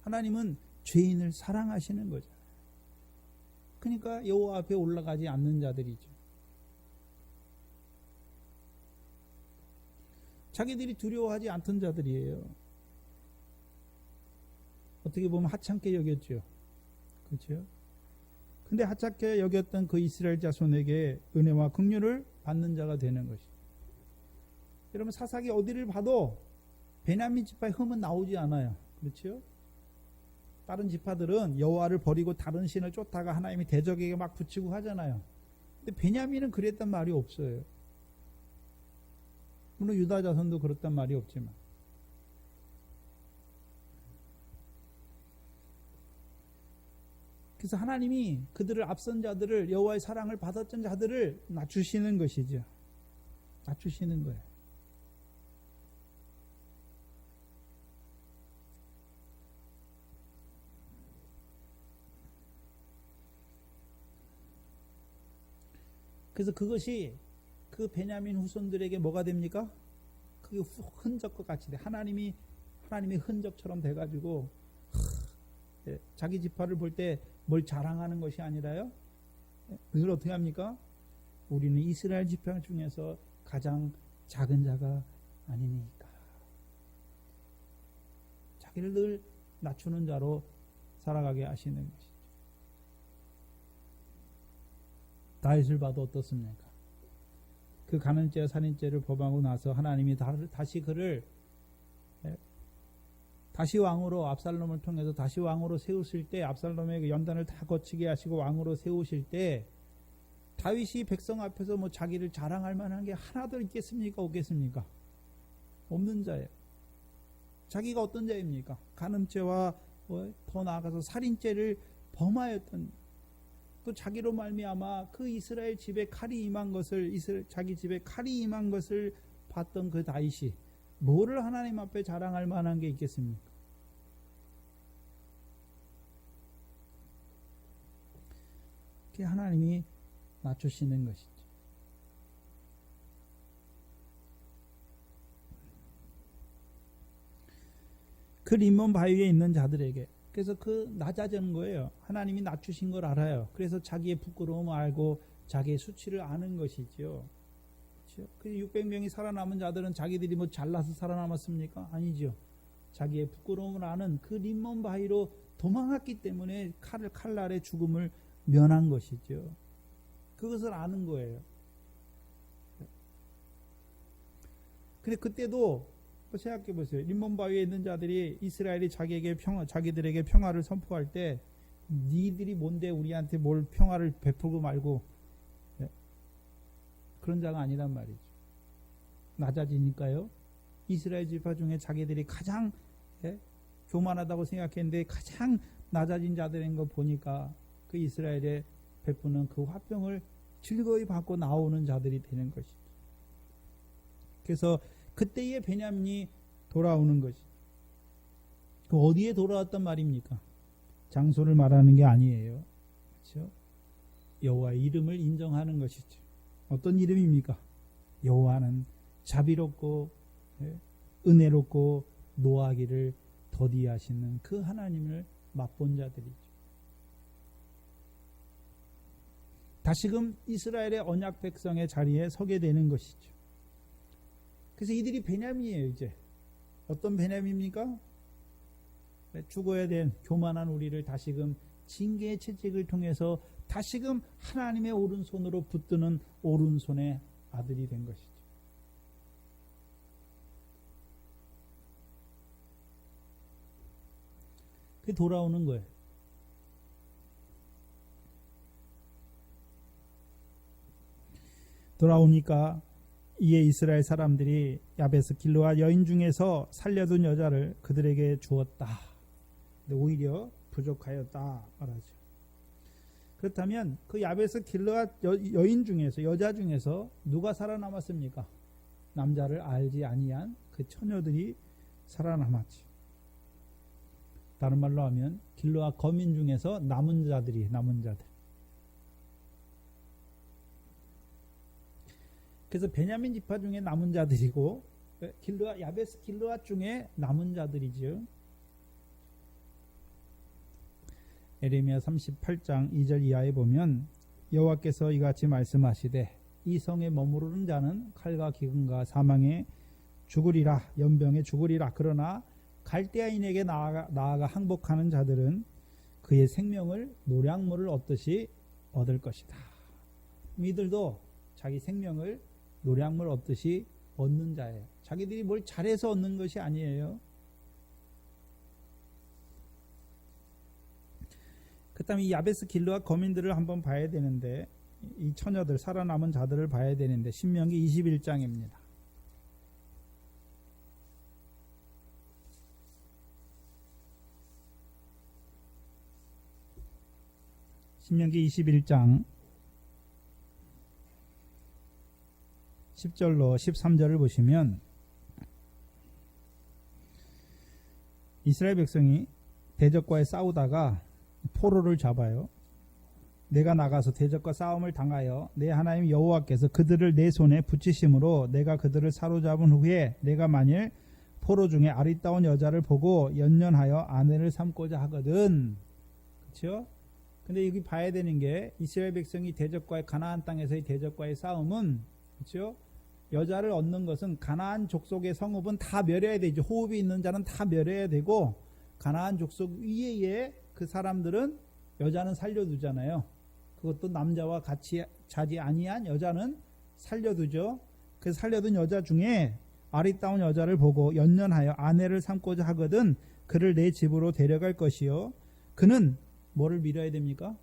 하나님은 죄인을 사랑하시는 거잖아요. 그러니까 여호와 앞에 올라가지 않는 자들이죠. 자기들이 두려워하지 않던 자들이에요. 어떻게 보면 하찮게 여겼죠. 그렇죠? 근데 하찮게 여겼던 그 이스라엘 자손에게 은혜와 긍휼을 받는 자가 되는 것이죠. 여러분 사사기 어디를 봐도 베냐민 지파의 흠은 나오지 않아요. 그렇죠? 다른 지파들은 여호와를 버리고 다른 신을 쫓다가 하나님이 대적에게 막 붙이고 하잖아요. 근데 베냐민은 그랬단 말이 없어요. 물론 유다 자손도 그렇단 말이 없지만. 그래서 하나님이 그들을 앞선 자들을 여호와의 사랑을 받았던 자들을 낮추시는 것이죠. 낮추시는 거예요. 그래서 그것이 그 베냐민 후손들에게 뭐가 됩니까? 그게 흔적과 같이 돼. 하나님의 흔적처럼 돼가지고 자기 지파를 볼 때 뭘 자랑하는 것이 아니라요. 그걸 어떻게 합니까? 우리는 이스라엘 지파 중에서 가장 작은 자가 아니니까. 자기를 늘 낮추는 자로 살아가게 하시는 것이죠. 다윗을 봐도 어떻습니까? 그 간음죄와 살인죄를 범하고 나서 하나님이 다시 그를 다시 왕으로 압살롬을 통해서 다시 왕으로 세우실 때 압살롬의 연단을 다 거치게 하시고 왕으로 세우실 때 다윗이 백성 앞에서 뭐 자기를 자랑할 만한 게 하나도 있겠습니까? 없겠습니까? 없는 자예요. 자기가 어떤 자입니까? 간음죄와 더 나아가서 살인죄를 범하였던 또 자기로 말미암아 그 이스라엘 집에 칼이 임한 것을 자기 집에 칼이 임한 것을 봤던 그 다윗이 뭐를 하나님 앞에 자랑할 만한 게 있겠습니까? 그게 하나님이 낮추시는 것이죠. 그 림몬 바위에 있는 자들에게 그래서 그 낮아지는 거예요. 하나님이 낮추신 걸 알아요. 그래서 자기의 부끄러움을 알고 자기의 수치를 아는 것이죠. 그 600명이 살아남은 자들은 자기들이 뭐 잘나서 살아남았습니까? 아니죠. 자기의 부끄러움을 아는 그 림몬 바위로 도망했기 때문에 칼날의 죽음을 면한 것이죠. 그것을 아는 거예요. 근데 그때도 생각해 보세요. 림몬 바위에 있는 자들이 이스라엘이 자기들에게 평화를 선포할 때 니들이 뭔데 우리한테 뭘 평화를 베풀고 말고, 예? 그런 자가 아니란 말이죠. 낮아지니까요. 이스라엘 지파 중에 자기들이 가장, 예? 교만하다고 생각했는데 가장 낮아진 자들인 거 보니까 그 이스라엘에 베푸는 그 화평을 즐거이 받고 나오는 자들이 되는 것이죠. 그래서 그때의 베냐민이 돌아오는 것이. 그 어디에 돌아왔단 말입니까? 장소를 말하는 게 아니에요. 그렇죠? 여호와의 이름을 인정하는 것이죠. 어떤 이름입니까? 여호와는 자비롭고, 예? 은혜롭고 노하기를 더디하시는 그 하나님을 맛본 자들이죠. 다시금 이스라엘의 언약 백성의 자리에 서게 되는 것이죠. 그래서 이들이 베냐민이에요. 이제 어떤 베냐민입니까? 죽어야 된 교만한 우리를 다시금 징계의 채찍을 통해서 다시금 하나님의 오른손으로 붙드는 오른손의 아들이 된 것이죠. 그게 돌아오는 거예요. 돌아오니까 이에 이스라엘 사람들이 야베스 길르앗 여인 중에서 살려둔 여자를 그들에게 주었다. 근데 오히려 부족하였다 말하죠. 그렇다면 그 야베스 길르앗 여인 중에서, 여자 중에서 누가 살아남았습니까? 남자를 알지 아니한 그 처녀들이 살아남았죠. 다른 말로 하면 길르앗 거민 중에서 남은 자들. 그래서 베냐민 지파 중에 남은 자들이고 야베스 길르앗 중에 남은 자들이죠. 에레미야 38장 2절 이하에 보면 여호와께서 이같이 말씀하시되 이 성에 머무르는 자는 칼과 기근과 사망에 죽으리라, 연병에 죽으리라. 그러나 갈대아인에게 나아가 항복하는 자들은 그의 생명을 노량물을 얻듯이 얻을 것이다. 이들도 자기 생명을 노량물 얻듯이 얻는 자예요. 자기들이 뭘 잘해서 얻는 것이 아니에요. 그 다음에 이 야베스 길르앗 거민들을 한번 봐야 되는데, 이 처녀들, 살아남은 자들을 봐야 되는데, 신명기 21장입니다. 신명기 21장 10절로 13절을 보시면 이스라엘 백성이 대적과에 싸우다가 포로를 잡아요. 내가 나가서 대적과 싸움을 당하여 내 하나님 여호와께서 그들을 내 손에 붙이심으로 내가 그들을 사로잡은 후에 내가 만일 포로 중에 아리따운 여자를 보고 연연하여 아내를 삼고자 하거든. 그렇죠? 근데 여기 봐야 되는 게 이스라엘 백성이 대적과의 가나안 땅에서의 대적과의 싸움은, 그렇죠? 여자를 얻는 것은 가나안 족속의 성읍은 다 멸해야 되죠. 호흡이 있는 자는 다 멸해야 되고, 가나안 족속 위에 그 사람들은 여자는 살려두잖아요. 그것도 남자와 같이 자지 아니한 여자는 살려두죠. 그래서 살려둔 여자 중에 아리따운 여자를 보고 연연하여 아내를 삼고자 하거든 그를 내 집으로 데려갈 것이요. 그는 뭐를 밀어야 됩니까?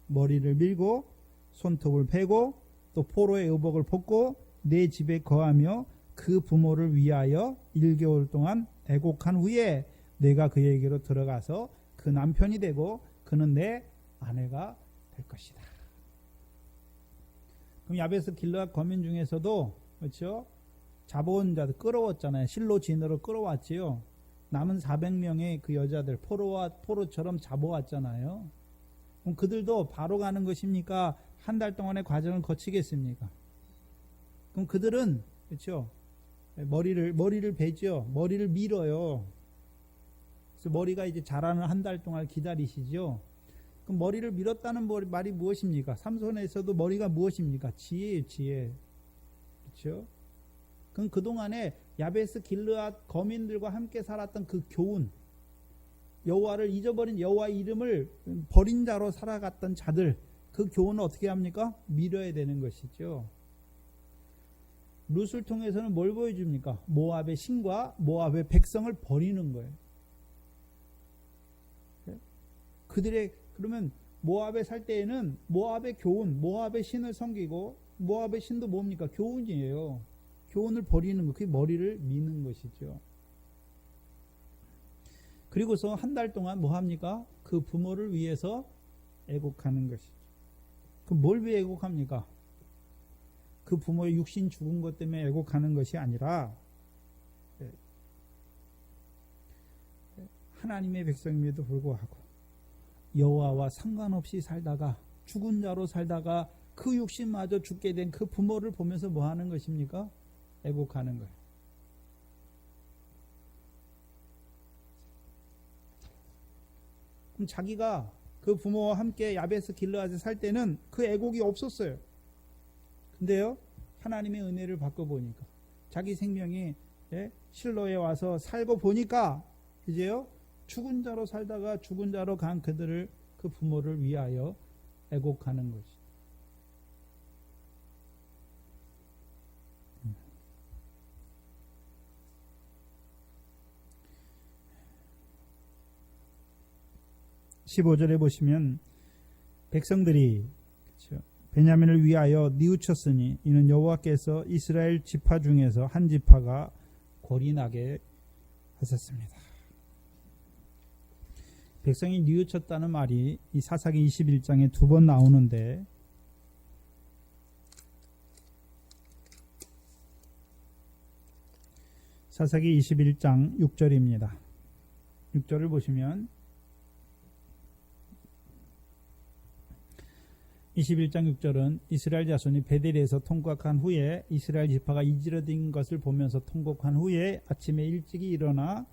머리를 밀고 손톱을 베고 또 포로의 의복을 벗고 내 집에 거하며 그 부모를 위하여 1개월 동안 애곡한 후에 내가 그에게로 들어가서 그 남편이 되고 그는 내 아내가 될 것이다. 그럼 야베스 길르앗 거민 중에서도, 그렇죠? 잡아온 자들 끌어왔잖아요. 실로 진으로 끌어왔지요. 남은 400명의 그 여자들 포로처럼 잡아왔잖아요. 그럼 그들도 바로 가는 것입니까? 한 달 동안의 과정을 거치겠습니까? 그럼 그들은, 그렇죠? 머리를 베죠. 머리를 밀어요. 그래서 머리가 이제 자라는 한 달 동안 기다리시죠. 그럼 머리를 밀었다는 말이 무엇입니까? 삼손에서도 머리가 무엇입니까? 지혜예요, 지혜. 그렇죠? 그럼 그동안에 야베스 길르앗 거민들과 함께 살았던 그 교훈, 여호와를 잊어버린 여호와 이름을 버린 자로 살아갔던 자들, 그 교훈을 어떻게 합니까? 밀어야 되는 것이죠. 룻을 통해서는 뭘 보여줍니까? 모압의 신과 모압의 백성을 버리는 거예요. 그들의 그러면 모압에 살 때에는 모압의 교훈, 모압의 신을 섬기고, 모압의 신도 뭡니까? 교훈이에요. 교훈을 버리는 것, 그게 머리를 미는 것이죠. 그리고서 한 달 동안 뭐 합니까? 그 부모를 위해서 애곡하는 것이죠. 그럼 뭘 위해 애곡합니까? 그 부모의 육신 죽은 것 때문에 애곡하는 것이 아니라 하나님의 백성임에도 불구하고 여호와와 상관없이 살다가 죽은 자로 살다가 그 육신마저 죽게 된 그 부모를 보면서 뭐 하는 것입니까? 애곡하는 거예요. 그럼 자기가 그 부모와 함께 야베스 길르앗에 살 때는 그 애곡이 없었어요. 근데요, 하나님의 은혜를 받고 보니까 자기 생명이 실로에 와서 살고 보니까 이제요, 죽은 자로 살다가 죽은 자로 간 그들을, 그 부모를 위하여 애곡하는 것이. 15절에 보시면 백성들이 그렇죠, 베냐민을 위하여 뉘우쳤으니 이는 여호와께서 이스라엘 지파 중에서 한 지파가 골이 나게 하셨습니다. 백성이 뉘우쳤다는 말이 이 사사기 21장에 2번 나오는데, 사사기 21장 6절입니다. 6절을 보시면 21장 6절은 이스라엘 자손이 베델에서 통곡한 후에 이스라엘 지파가 이지러진 것을 보면서 통곡한 후에 아침에 일찍이 일어나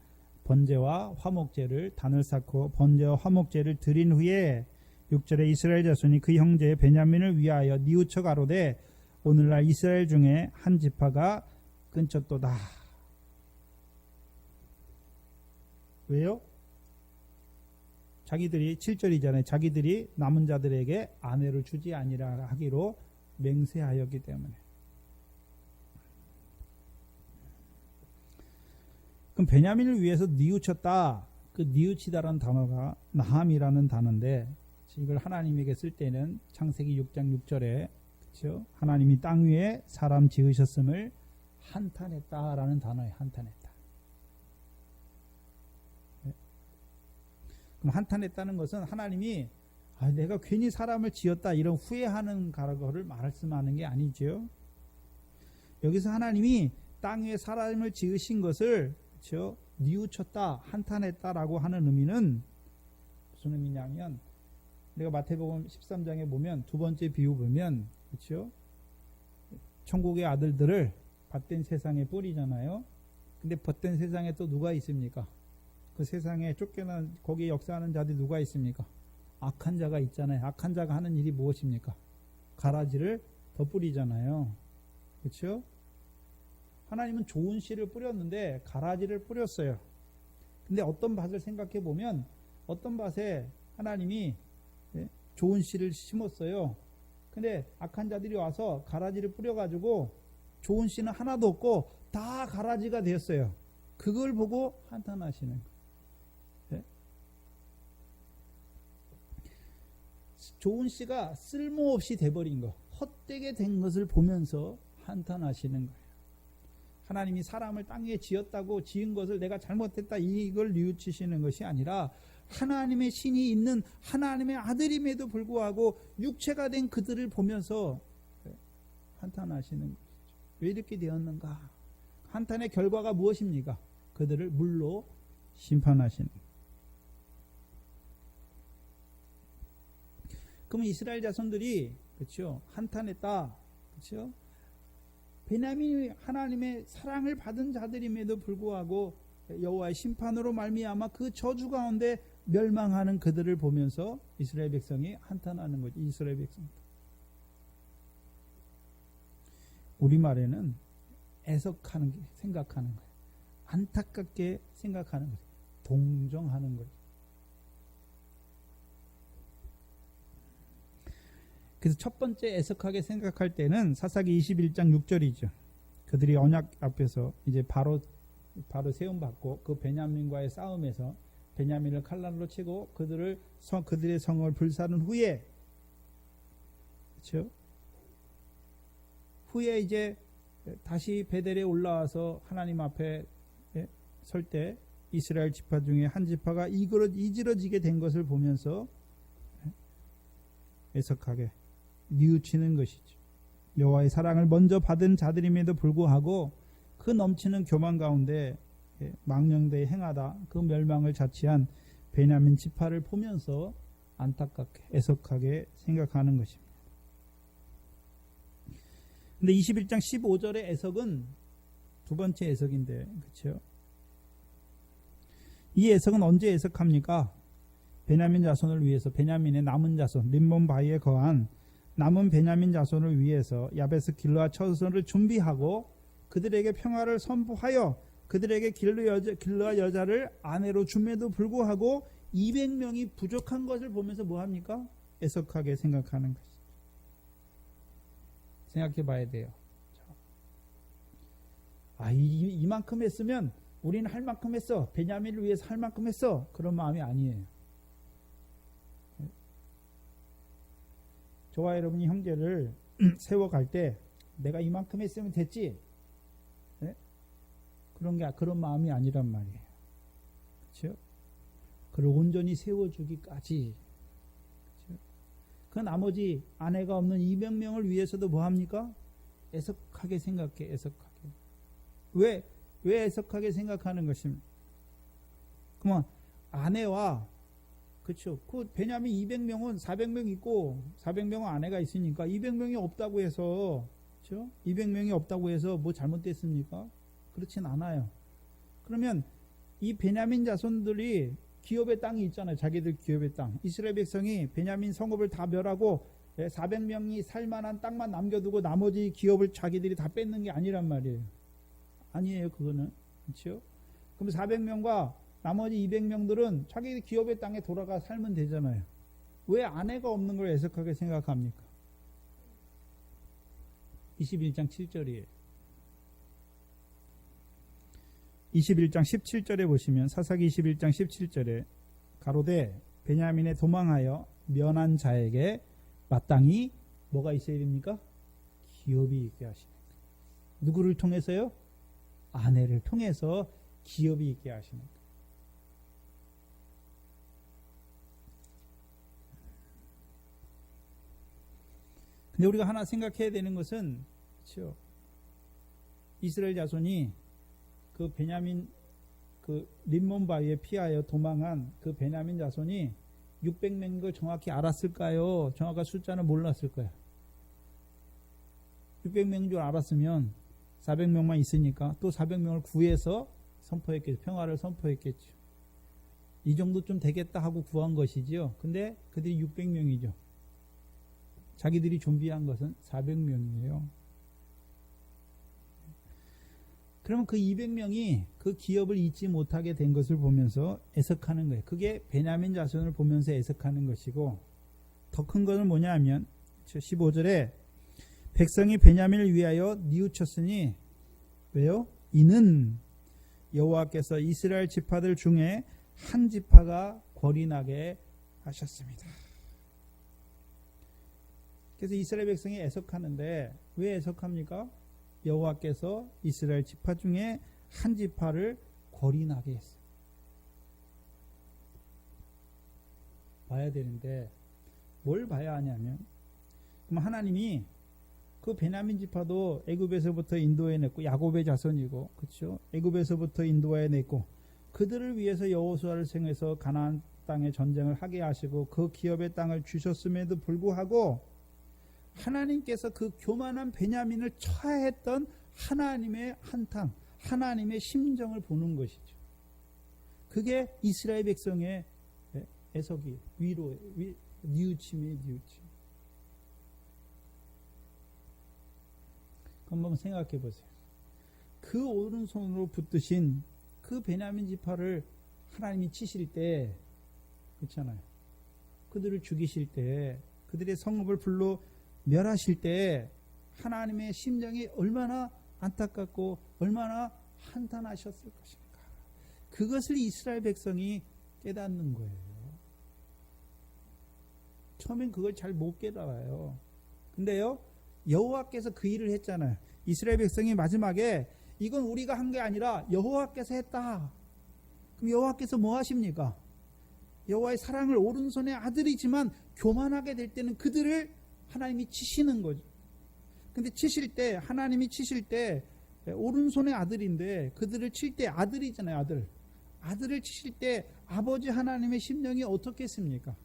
번제와 화목제를 단을 쌓고 번제와 화목제를 드린 후에 6절에 이스라엘 자손이 그 형제 베냐민을 위하여 뉘우쳐 가로되 오늘날 이스라엘 중에 한 지파가 끊쳤도다. 왜요? 자기들이 7절이잖아요. 자기들이 남은 자들에게 아내를 주지 아니라 하기로 맹세하였기 때문에. 그럼 베냐민을 위해서 뉘우쳤다. 그 뉘우치다라는 단어가 나함이라는 단어인데, 이걸 하나님에게 쓸 때는 창세기 6장 6절에 그렇죠? 하나님이 땅 위에 사람 지으셨음을 한탄했다라는 단어에 한탄했다. 그럼 한탄했다는 것은 하나님이 내가 괜히 사람을 지었다 이런 후회하는 거를 말씀하는 게 아니죠. 여기서 하나님이 땅 위에 사람을 지으신 것을 그렇죠? 뉘우쳤다, 한탄했다라고 하는 의미는 무슨 의미냐면, 우리가 마태복음 13장에 보면 두 번째 비유 보면 그렇죠? 천국의 아들들을 밭된 세상에 뿌리잖아요. 근데 밭된 세상에 또 누가 있습니까? 그 세상에 쫓겨난 거기에 역사하는 자들이 누가 있습니까? 악한 자가 있잖아요. 악한 자가 하는 일이 무엇입니까? 가라지를 더 뿌리잖아요. 그렇죠? 하나님은 좋은 씨를 뿌렸는데 가라지를 뿌렸어요. 근데 어떤 밭을 생각해 보면 어떤 밭에 하나님이 좋은 씨를 심었어요. 근데 악한 자들이 와서 가라지를 뿌려가지고 좋은 씨는 하나도 없고 다 가라지가 되었어요. 그걸 보고 한탄하시는 거예요. 좋은 씨가 쓸모없이 돼버린 것, 헛되게 된 것을 보면서 한탄하시는 거예요. 하나님이 사람을 땅 위에 지었다고 지은 것을 내가 잘못했다 이걸 뉘우치시는 것이 아니라 하나님의 신이 있는 하나님의 아들임에도 불구하고 육체가 된 그들을 보면서 한탄하시는 것이죠. 왜 이렇게 되었는가? 한탄의 결과가 무엇입니까? 그들을 물로 심판하시는 거예요. 그러면 이스라엘 자손들이 그렇죠? 한탄했다. 그렇죠? 베냐민이 하나님의 사랑을 받은 자들임에도 불구하고 여호와의 심판으로 말미암아 그 저주 가운데 멸망하는 그들을 보면서 이스라엘 백성이 한탄하는 거죠. 이스라엘 백성들. 우리말에는 애석하는 게 생각하는 거예요. 안타깝게 생각하는 거예요. 동정하는 거예요. 그래서 첫 번째 애석하게 생각할 때는 사사기 21장 6절이죠. 그들이 언약 앞에서 이제 바로 세움받고 그 베냐민과의 싸움에서 베냐민을 칼날로 치고 그들의 성을 불사른 후에, 그렇죠? 후에 이제 다시 베델에 올라와서 하나님 앞에 설 때 이스라엘 지파 중에 한 지파가 이지러지게 된 것을 보면서 애석하게 뉘우치는 것이죠. 여호와의 사랑을 먼저 받은 자들임에도 불구하고 그 넘치는 교만 가운데 망령되이 행하다 그 멸망을 자취한 베냐민 지파를 보면서 안타깝게 애석하게 생각하는 것입니다. 근데 21장 15절의 애석은 두 번째 애석인데, 그렇죠? 이 애석은 언제 애석합니까? 베냐민 자손을 위해서, 베냐민의 남은 자손 림몬 바위에 거한 남은 베냐민 자손을 위해서 야베스 길르앗 처소를 준비하고 그들에게 평화를 선포하여 그들에게 길르앗 여자를 아내로 줌에도 불구하고 200명이 부족한 것을 보면서 뭐합니까? 애석하게 생각하는 것이죠. 생각해 봐야 돼요. 이만큼 했으면 우리는 할 만큼 했어. 베냐민을 위해서 할 만큼 했어. 그런 마음이 아니에요. 저와 여러분이 형제를 세워갈 때 내가 이만큼 했으면 됐지. 네? 그런 마음이 아니란 말이에요. 그렇죠? 그를 온전히 세워주기까지. 그렇죠? 그 나머지 아내가 없는 200명을 위해서도 뭐합니까? 애석하게 생각해. 애석하게. 왜 애석하게 생각하는 것입니까? 그러면 아내와, 그렇죠. 그 베냐민 200명은 400명 있고 400명은 아내가 있으니까 200명이 없다고 해서, 그렇죠? 200명이 없다고 해서 뭐 잘못됐습니까? 그렇진 않아요. 그러면 이 베냐민 자손들이 기업의 땅이 있잖아요. 자기들 기업의 땅. 이스라엘 백성이 베냐민 성읍을 다 멸하고 400명이 살만한 땅만 남겨두고 나머지 기업을 자기들이 다 뺏는 게 아니란 말이에요. 아니에요, 그거는. 그렇죠? 그럼 400명과 나머지 200명들은 자기 기업의 땅에 돌아가 살면 되잖아요. 왜 아내가 없는 걸 애석하게 생각합니까? 21장 7절이에요. 21장 17절에 보시면 사사기 21장 17절에 가로되 베냐민에 도망하여 면한 자에게 마땅히 뭐가 있어야 됩니까? 기업이 있게 하시는 거예요. 누구를 통해서요? 아내를 통해서 기업이 있게 하시는 거예요. 근데 우리가 하나 생각해야 되는 것은, 그렇죠? 이스라엘 자손이 그 베냐민 그 림몬 바위에 피하여 도망한 그 베냐민 자손이 600명인 걸 정확히 알았을까요? 정확한 숫자는 몰랐을까요? 600명인 줄 알았으면 400명만 있으니까 또 400명을 구해서 선포했겠죠. 평화를 선포했겠죠. 이 정도 좀 되겠다 하고 구한 것이지요. 근데 그들이 600명이죠. 자기들이 준비한 것은 400명이에요. 그러면 그 200명이 그 기업을 잊지 못하게 된 것을 보면서 애석하는 거예요. 그게 베냐민 자손을 보면서 애석하는 것이고, 더 큰 것은 뭐냐 하면 15절에 백성이 베냐민을 위하여 뉘우쳤으니, 왜요? 이는 여호와께서 이스라엘 지파들 중에 한 지파가 궐이 나게 하셨습니다. 그래서 이스라엘 백성이 애석하는데 왜 애석합니까? 여호와께서 이스라엘 지파 중에 한 지파를 궐이 나게 했어요. 봐야 되는데 뭘 봐야 하냐면, 그럼 하나님이 그 베냐민 지파도 애굽에서부터 인도해냈고 야곱의 자손이고, 그렇죠? 애굽에서부터 인도해냈고 그들을 위해서 여호수아를 통해서 가나안 땅에 전쟁을 하게 하시고 그 기업의 땅을 주셨음에도 불구하고 하나님께서 그 교만한 베냐민을 처하했던 하나님의 한탄, 하나님의 심정을 보는 것이죠. 그게 이스라엘 백성의 애석이, 위로의, 뉘우침이에요, 뉘우침. 그럼 한번 생각해 보세요. 그 오른손으로 붙드신 그 베냐민 지파를 하나님이 치실 때, 그렇잖아요. 그들을 죽이실 때, 그들의 성읍을 불로 멸하실 때 하나님의 심정이 얼마나 안타깝고 얼마나 한탄하셨을 것인가. 그것을 이스라엘 백성이 깨닫는 거예요. 처음엔 그걸 잘 못 깨달아요. 근데요, 여호와께서 그 일을 했잖아요. 이스라엘 백성이 마지막에 이건 우리가 한 게 아니라 여호와께서 했다. 그럼 여호와께서 뭐 하십니까? 여호와의 사랑을 오른손의 아들이지만 교만하게 될 때는 그들을 하나님이 치시는 거죠. 근데 치실 때, 하나님이 치실 때 오른손의 아들인데 그들을 칠 때 아들이잖아요. 아들을 치실 때 아버지 하나님의 심령이 어떻겠습니까?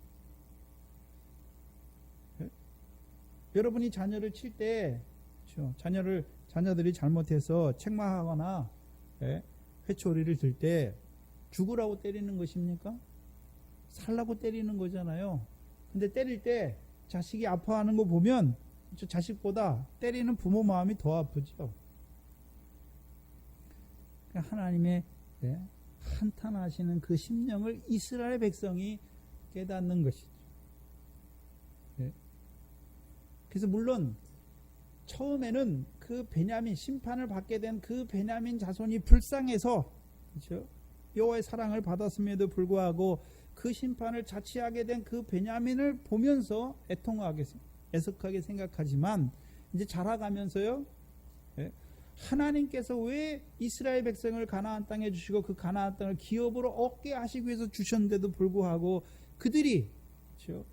여러분이 자녀를 칠 때, 그렇죠? 자녀들이 잘못해서 책망하거나 회초리를 들 때 죽으라고 때리는 것입니까? 살라고 때리는 거잖아요. 근데 때릴 때 자식이 아파하는 거 보면 자식보다 때리는 부모 마음이 더 아프죠. 하나님의 한탄하시는 그 심령을 이스라엘 백성이 깨닫는 것이죠. 그래서 물론 처음에는 그 베냐민 심판을 받게 된 그 베냐민 자손이 불쌍해서, 그렇죠? 여호와의 사랑을 받았음에도 불구하고 그 심판을 자취하게 된 그 베냐민을 보면서 애석하게 생각하지만 이제 자라가면서요, 하나님께서 왜 이스라엘 백성을 가나안 땅에 주시고 그 가나안 땅을 기업으로 얻게 하시기 위해서 주셨는데도 불구하고 그들이, 그렇죠?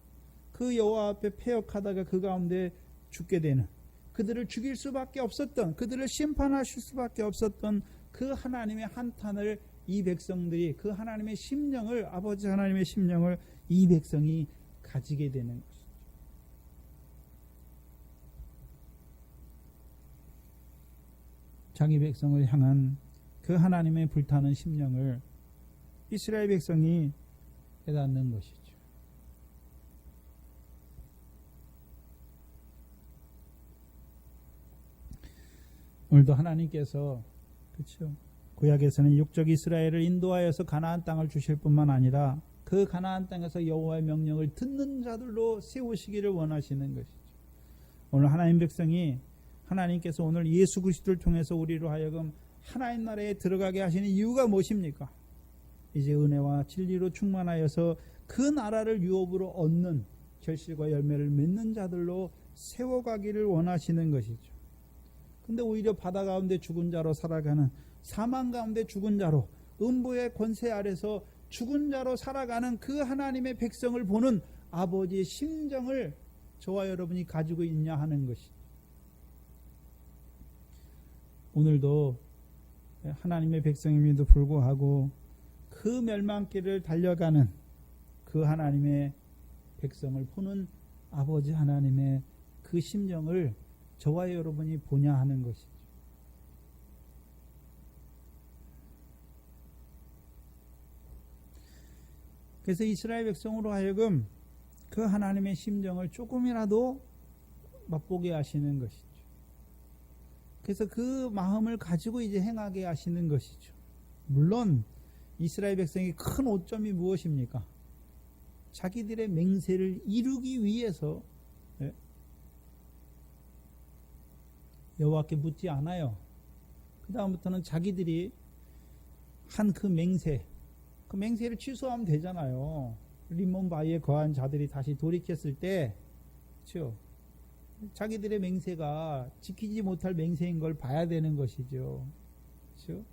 그 여호와 앞에 패역하다가 그 가운데 죽게 되는, 그들을 죽일 수밖에 없었던, 그들을 심판하실 수밖에 없었던 그 하나님의 한탄을 이 백성들이, 그 하나님의 심령을, 아버지 하나님의 심령을 이 백성이 가지게 되는 것이죠. 자기 백성을 향한 그 하나님의 불타는 심령을 이스라엘 백성이 깨닫는 것이죠. 오늘도 하나님께서, 그렇죠, 구약에서는 육적 이스라엘을 인도하여서 가나안 땅을 주실 뿐만 아니라 그 가나안 땅에서 여호와의 명령을 듣는 자들로 세우시기를 원하시는 것이죠. 오늘 하나님 백성이, 하나님께서 오늘 예수 그리스도를 통해서 우리로 하여금 하나님 나라에 들어가게 하시는 이유가 무엇입니까? 이제 은혜와 진리로 충만하여서 그 나라를 유업으로 얻는, 결실과 열매를 맺는 자들로 세워가기를 원하시는 것이죠. 근데 오히려 바다 가운데 죽은 자로 살아가는, 사망 가운데 죽은 자로, 음부의 권세 아래서 죽은 자로 살아가는 그 하나님의 백성을 보는 아버지의 심정을 저와 여러분이 가지고 있냐 하는 것이죠. 오늘도 하나님의 백성임에도 불구하고 그 멸망길을 달려가는 그 하나님의 백성을 보는 아버지 하나님의 그 심정을 저와 여러분이 보냐 하는 것이죠. 그래서 이스라엘 백성으로 하여금 그 하나님의 심정을 조금이라도 맛보게 하시는 것이죠. 그래서 그 마음을 가지고 이제 행하게 하시는 것이죠. 물론 이스라엘 백성의 큰 오점이 무엇입니까? 자기들의 맹세를 이루기 위해서 여호와께 묻지 않아요. 그 다음부터는 자기들이 한 그 맹세, 그 맹세를 취소하면 되잖아요. 림몬 바위에 거한 자들이 다시 돌이켰을 때, 그렇죠? 자기들의 맹세가 지키지 못할 맹세인 걸 봐야 되는 것이죠. 그렇죠?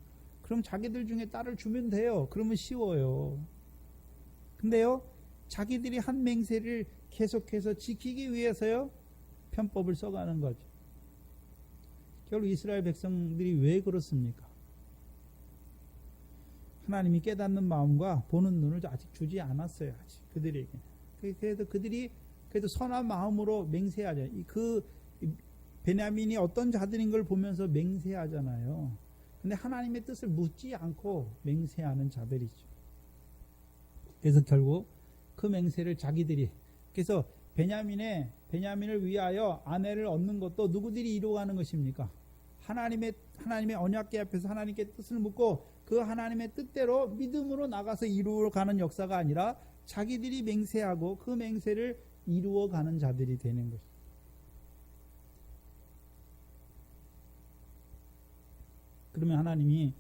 그럼 자기들 중에 딸을 주면 돼요. 그러면 쉬워요. 근데요, 자기들이 한 맹세를 계속해서 지키기 위해서요, 편법을 써가는 거죠. 결국 이스라엘 백성들이 왜 그렇습니까? 하나님이 깨닫는 마음과 보는 눈을 아직 주지 않았어요. 아직 그들에게. 그래도 그들이 그래도 선한 마음으로 맹세하죠. 그 베냐민이 어떤 자들인 걸 보면서 맹세하잖아요. 근데 하나님의 뜻을 묻지 않고 맹세하는 자들이죠. 그래서 결국 그 맹세를 자기들이, 그래서 베냐민을 위하여 아내를 얻는 것도 누구들이 이루어가는 것입니까? 하나님의 언약궤 앞에서 하나님께 뜻을 묻고 그 하나님의 뜻대로 믿음으로 나가서 이루어가는 역사가 아니라 자기들이 맹세하고 그 맹세를 이루어가는 자들이 되는 것입니다. 그러면 하나님이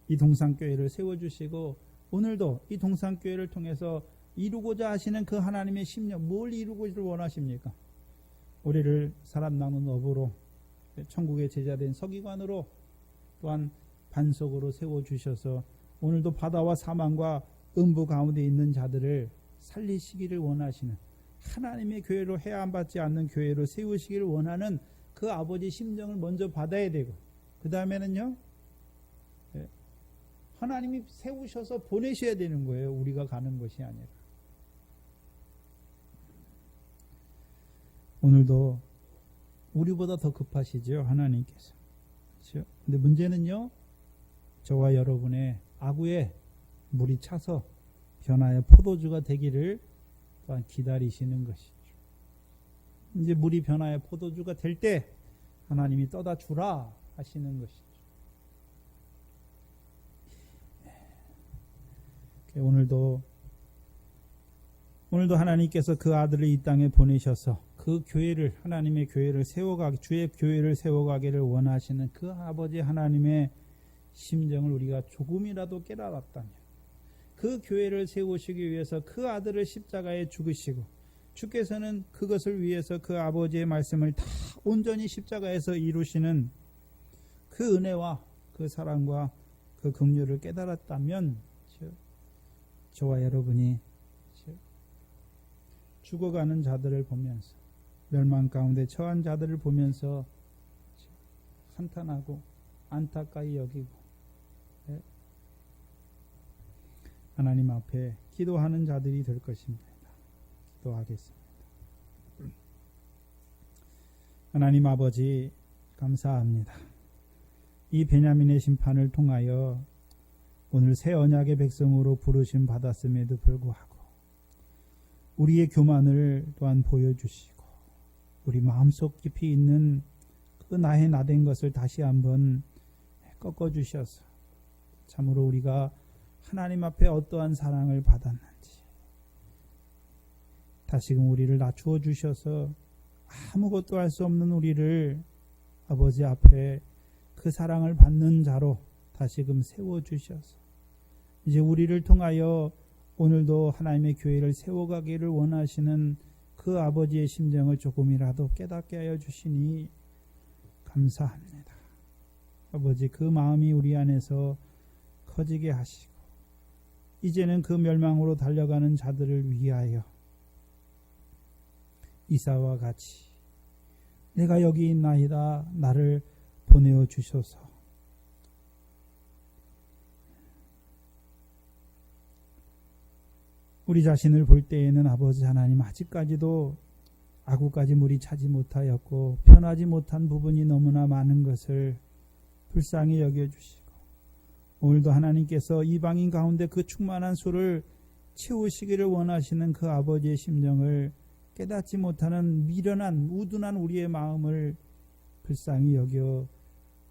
이 동산교회를 세워주시고 오늘도 이 동산교회를 통해서 이루고자 하시는 그 하나님의 심령, 뭘 이루고를 원하십니까? 우리를 사람 나눈 업으로, 천국의 제자된 서기관으로, 또한 반석으로 세워주셔서 오늘도 바다와 사망과 음부 가운데 있는 자들을 살리시기를 원하시는, 하나님의 교회로 해안받지 않는 교회로 세우시기를 원하는 그 아버지 심정을 먼저 받아야 되고, 그 다음에는요, 하나님이 세우셔서 보내셔야 되는 거예요. 우리가 가는 것이 아니라. 오늘도 우리보다 더 급하시죠, 하나님께서. 그렇죠? 근데 문제는요, 저와 여러분의 아구에 물이 차서 변화의 포도주가 되기를 또한 기다리시는 것이죠. 이제 물이 변화의 포도주가 될 때 하나님이 떠다 주라 하시는 것이죠. 오늘도 하나님께서 그 아들을 이 땅에 보내셔서 그 교회를, 하나님의 교회를 주의 교회를 세워가기를 원하시는 그 아버지 하나님의 심정을 우리가 조금이라도 깨달았다면, 그 교회를 세우시기 위해서 그 아들을 십자가에 죽으시고, 주께서는 그것을 위해서 그 아버지의 말씀을 다 온전히 십자가에서 이루시는 그 은혜와 그 사랑과 그 긍휼을 깨달았다면, 저와 여러분이 죽어가는 자들을 보면서, 멸망 가운데 처한 자들을 보면서 한탄하고 안타까이 여기고 하나님 앞에 기도하는 자들이 될 것입니다. 기도하겠습니다. 하나님 아버지, 감사합니다. 이 베냐민의 심판을 통하여 오늘 새 언약의 백성으로 부르심 받았음에도 불구하고 우리의 교만을 또한 보여주시고, 우리 마음속 깊이 있는 그 나의 나된 것을 다시 한번 꺾어주셔서 참으로 우리가 하나님 앞에 어떠한 사랑을 받았는지 다시금 우리를 낮추어 주셔서 아무것도 할 수 없는 우리를 아버지 앞에 그 사랑을 받는 자로 다시금 세워주셔서 이제 우리를 통하여 오늘도 하나님의 교회를 세워가기를 원하시는 그 아버지의 심정을 조금이라도 깨닫게 하여 주시니 감사합니다. 아버지, 그 마음이 우리 안에서 커지게 하시고 이제는 그 멸망으로 달려가는 자들을 위하여 이사와 같이 내가 여기 있나이다, 나를 보내어 주소서. 우리 자신을 볼 때에는 아버지 하나님, 아직까지도 아구까지 물이 차지 못하였고 변하지 못한 부분이 너무나 많은 것을 불쌍히 여겨주시고, 오늘도 하나님께서 이방인 가운데 그 충만한 수를 채우시기를 원하시는 그 아버지의 심정을 깨닫지 못하는 미련한 우둔한 우리의 마음을 불쌍히 여겨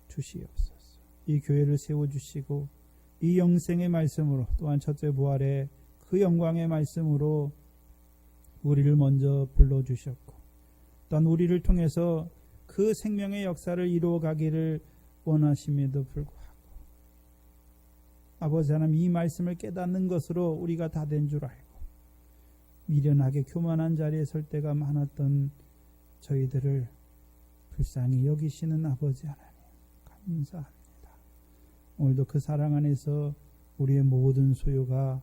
주시옵소서. 이 교회를 세워주시고 이 영생의 말씀으로, 또한 첫째 부활의 그 영광의 말씀으로 우리를 먼저 불러주셨고, 또한 우리를 통해서 그 생명의 역사를 이루어가기를 원하심에도 불구하고 아버지 하나님, 이 말씀을 깨닫는 것으로 우리가 다 된 줄 알고 미련하게 교만한 자리에 설 때가 많았던 저희들을 불쌍히 여기시는 아버지 하나님, 감사합니다. 오늘도 그 사랑 안에서 우리의 모든 소유가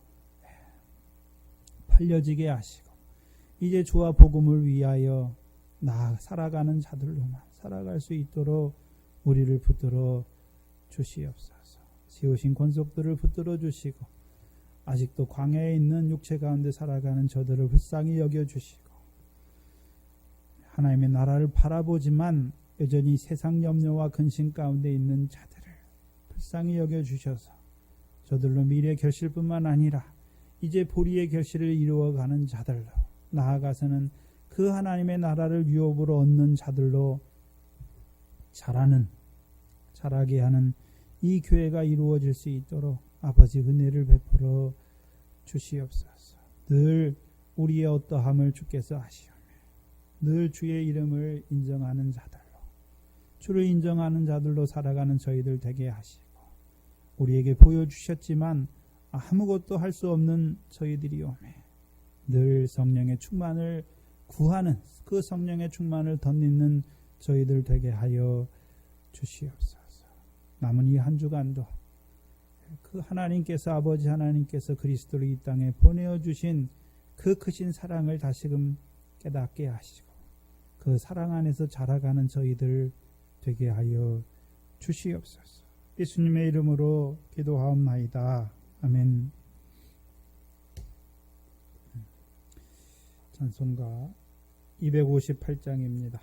팔려지게 하시고 이제 주와 복음을 위하여 살아가는 자들로만 살아갈 수 있도록 우리를 붙들어 주시옵소서. 세우신 권속들을 붙들어 주시고 아직도 광야에 있는 육체 가운데 살아가는 저들을 불쌍히 여겨주시고, 하나님의 나라를 바라보지만 여전히 세상 염려와 근심 가운데 있는 자들을 불쌍히 여겨주셔서 저들로 미래 결실뿐만 아니라 이제 보리의 결실을 이루어가는 자들로, 나아가서는 그 하나님의 나라를 유업으로 얻는 자들로 자라게 하는 이 교회가 이루어질 수 있도록 아버지 은혜를 베풀어 주시옵소서. 늘 우리의 어떠함을 주께서 아시오며 늘 주의 이름을 인정하는 자들로, 주를 인정하는 자들로 살아가는 저희들 되게 하시고, 우리에게 보여주셨지만 아무것도 할 수 없는 저희들이오매 늘 성령의 충만을 구하는 그 성령의 충만을 덧입는 저희들 되게 하여 주시옵소서. 남은 이 한 주간도 그 하나님께서 아버지 하나님께서 그리스도를 이 땅에 보내어 주신 그 크신 사랑을 다시금 깨닫게 하시고 그 사랑 안에서 자라가는 저희들 되게 하여 주시옵소서. 예수님의 이름으로 기도하옵나이다. 아멘. 찬송가 258장입니다.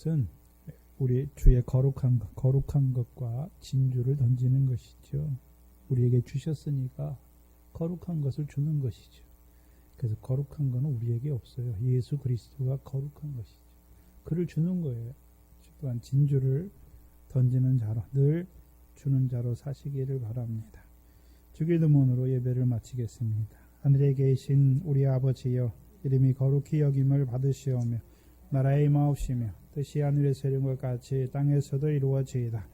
것은 우리 주의 거룩한 것과 진주를 던지는 것이죠. 우리에게 주셨으니까 거룩한 것을 주는 것이죠. 그래서 거룩한 것은 우리에게 없어요. 예수 그리스도가 거룩한 것이죠. 그를 주는 거예요. 또한 진주를 던지는 자로, 늘 주는 자로 사시기를 바랍니다. 주기도문으로 예배를 마치겠습니다. 하늘에 계신 우리 아버지여, 이름이 거룩히 여김을 받으시오며 나라의 임하옵시며 뜻이 하늘에서 이룬 것 같이 땅에서도 이루어지이다.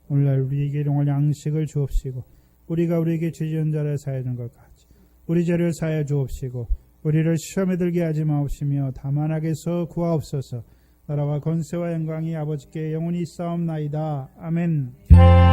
오늘날 우리에게 일용할 양식을 주옵시고 우리가 우리에게 죄 지은 자를 사하여 준 것 같이 우리 죄를 사하여 주옵시고 우리를 시험에 들게 하지 마옵시며 다만 악에서 구하옵소서. 나라와 권세와 영광이 아버지께 영원히 있사옵나이다. 아멘.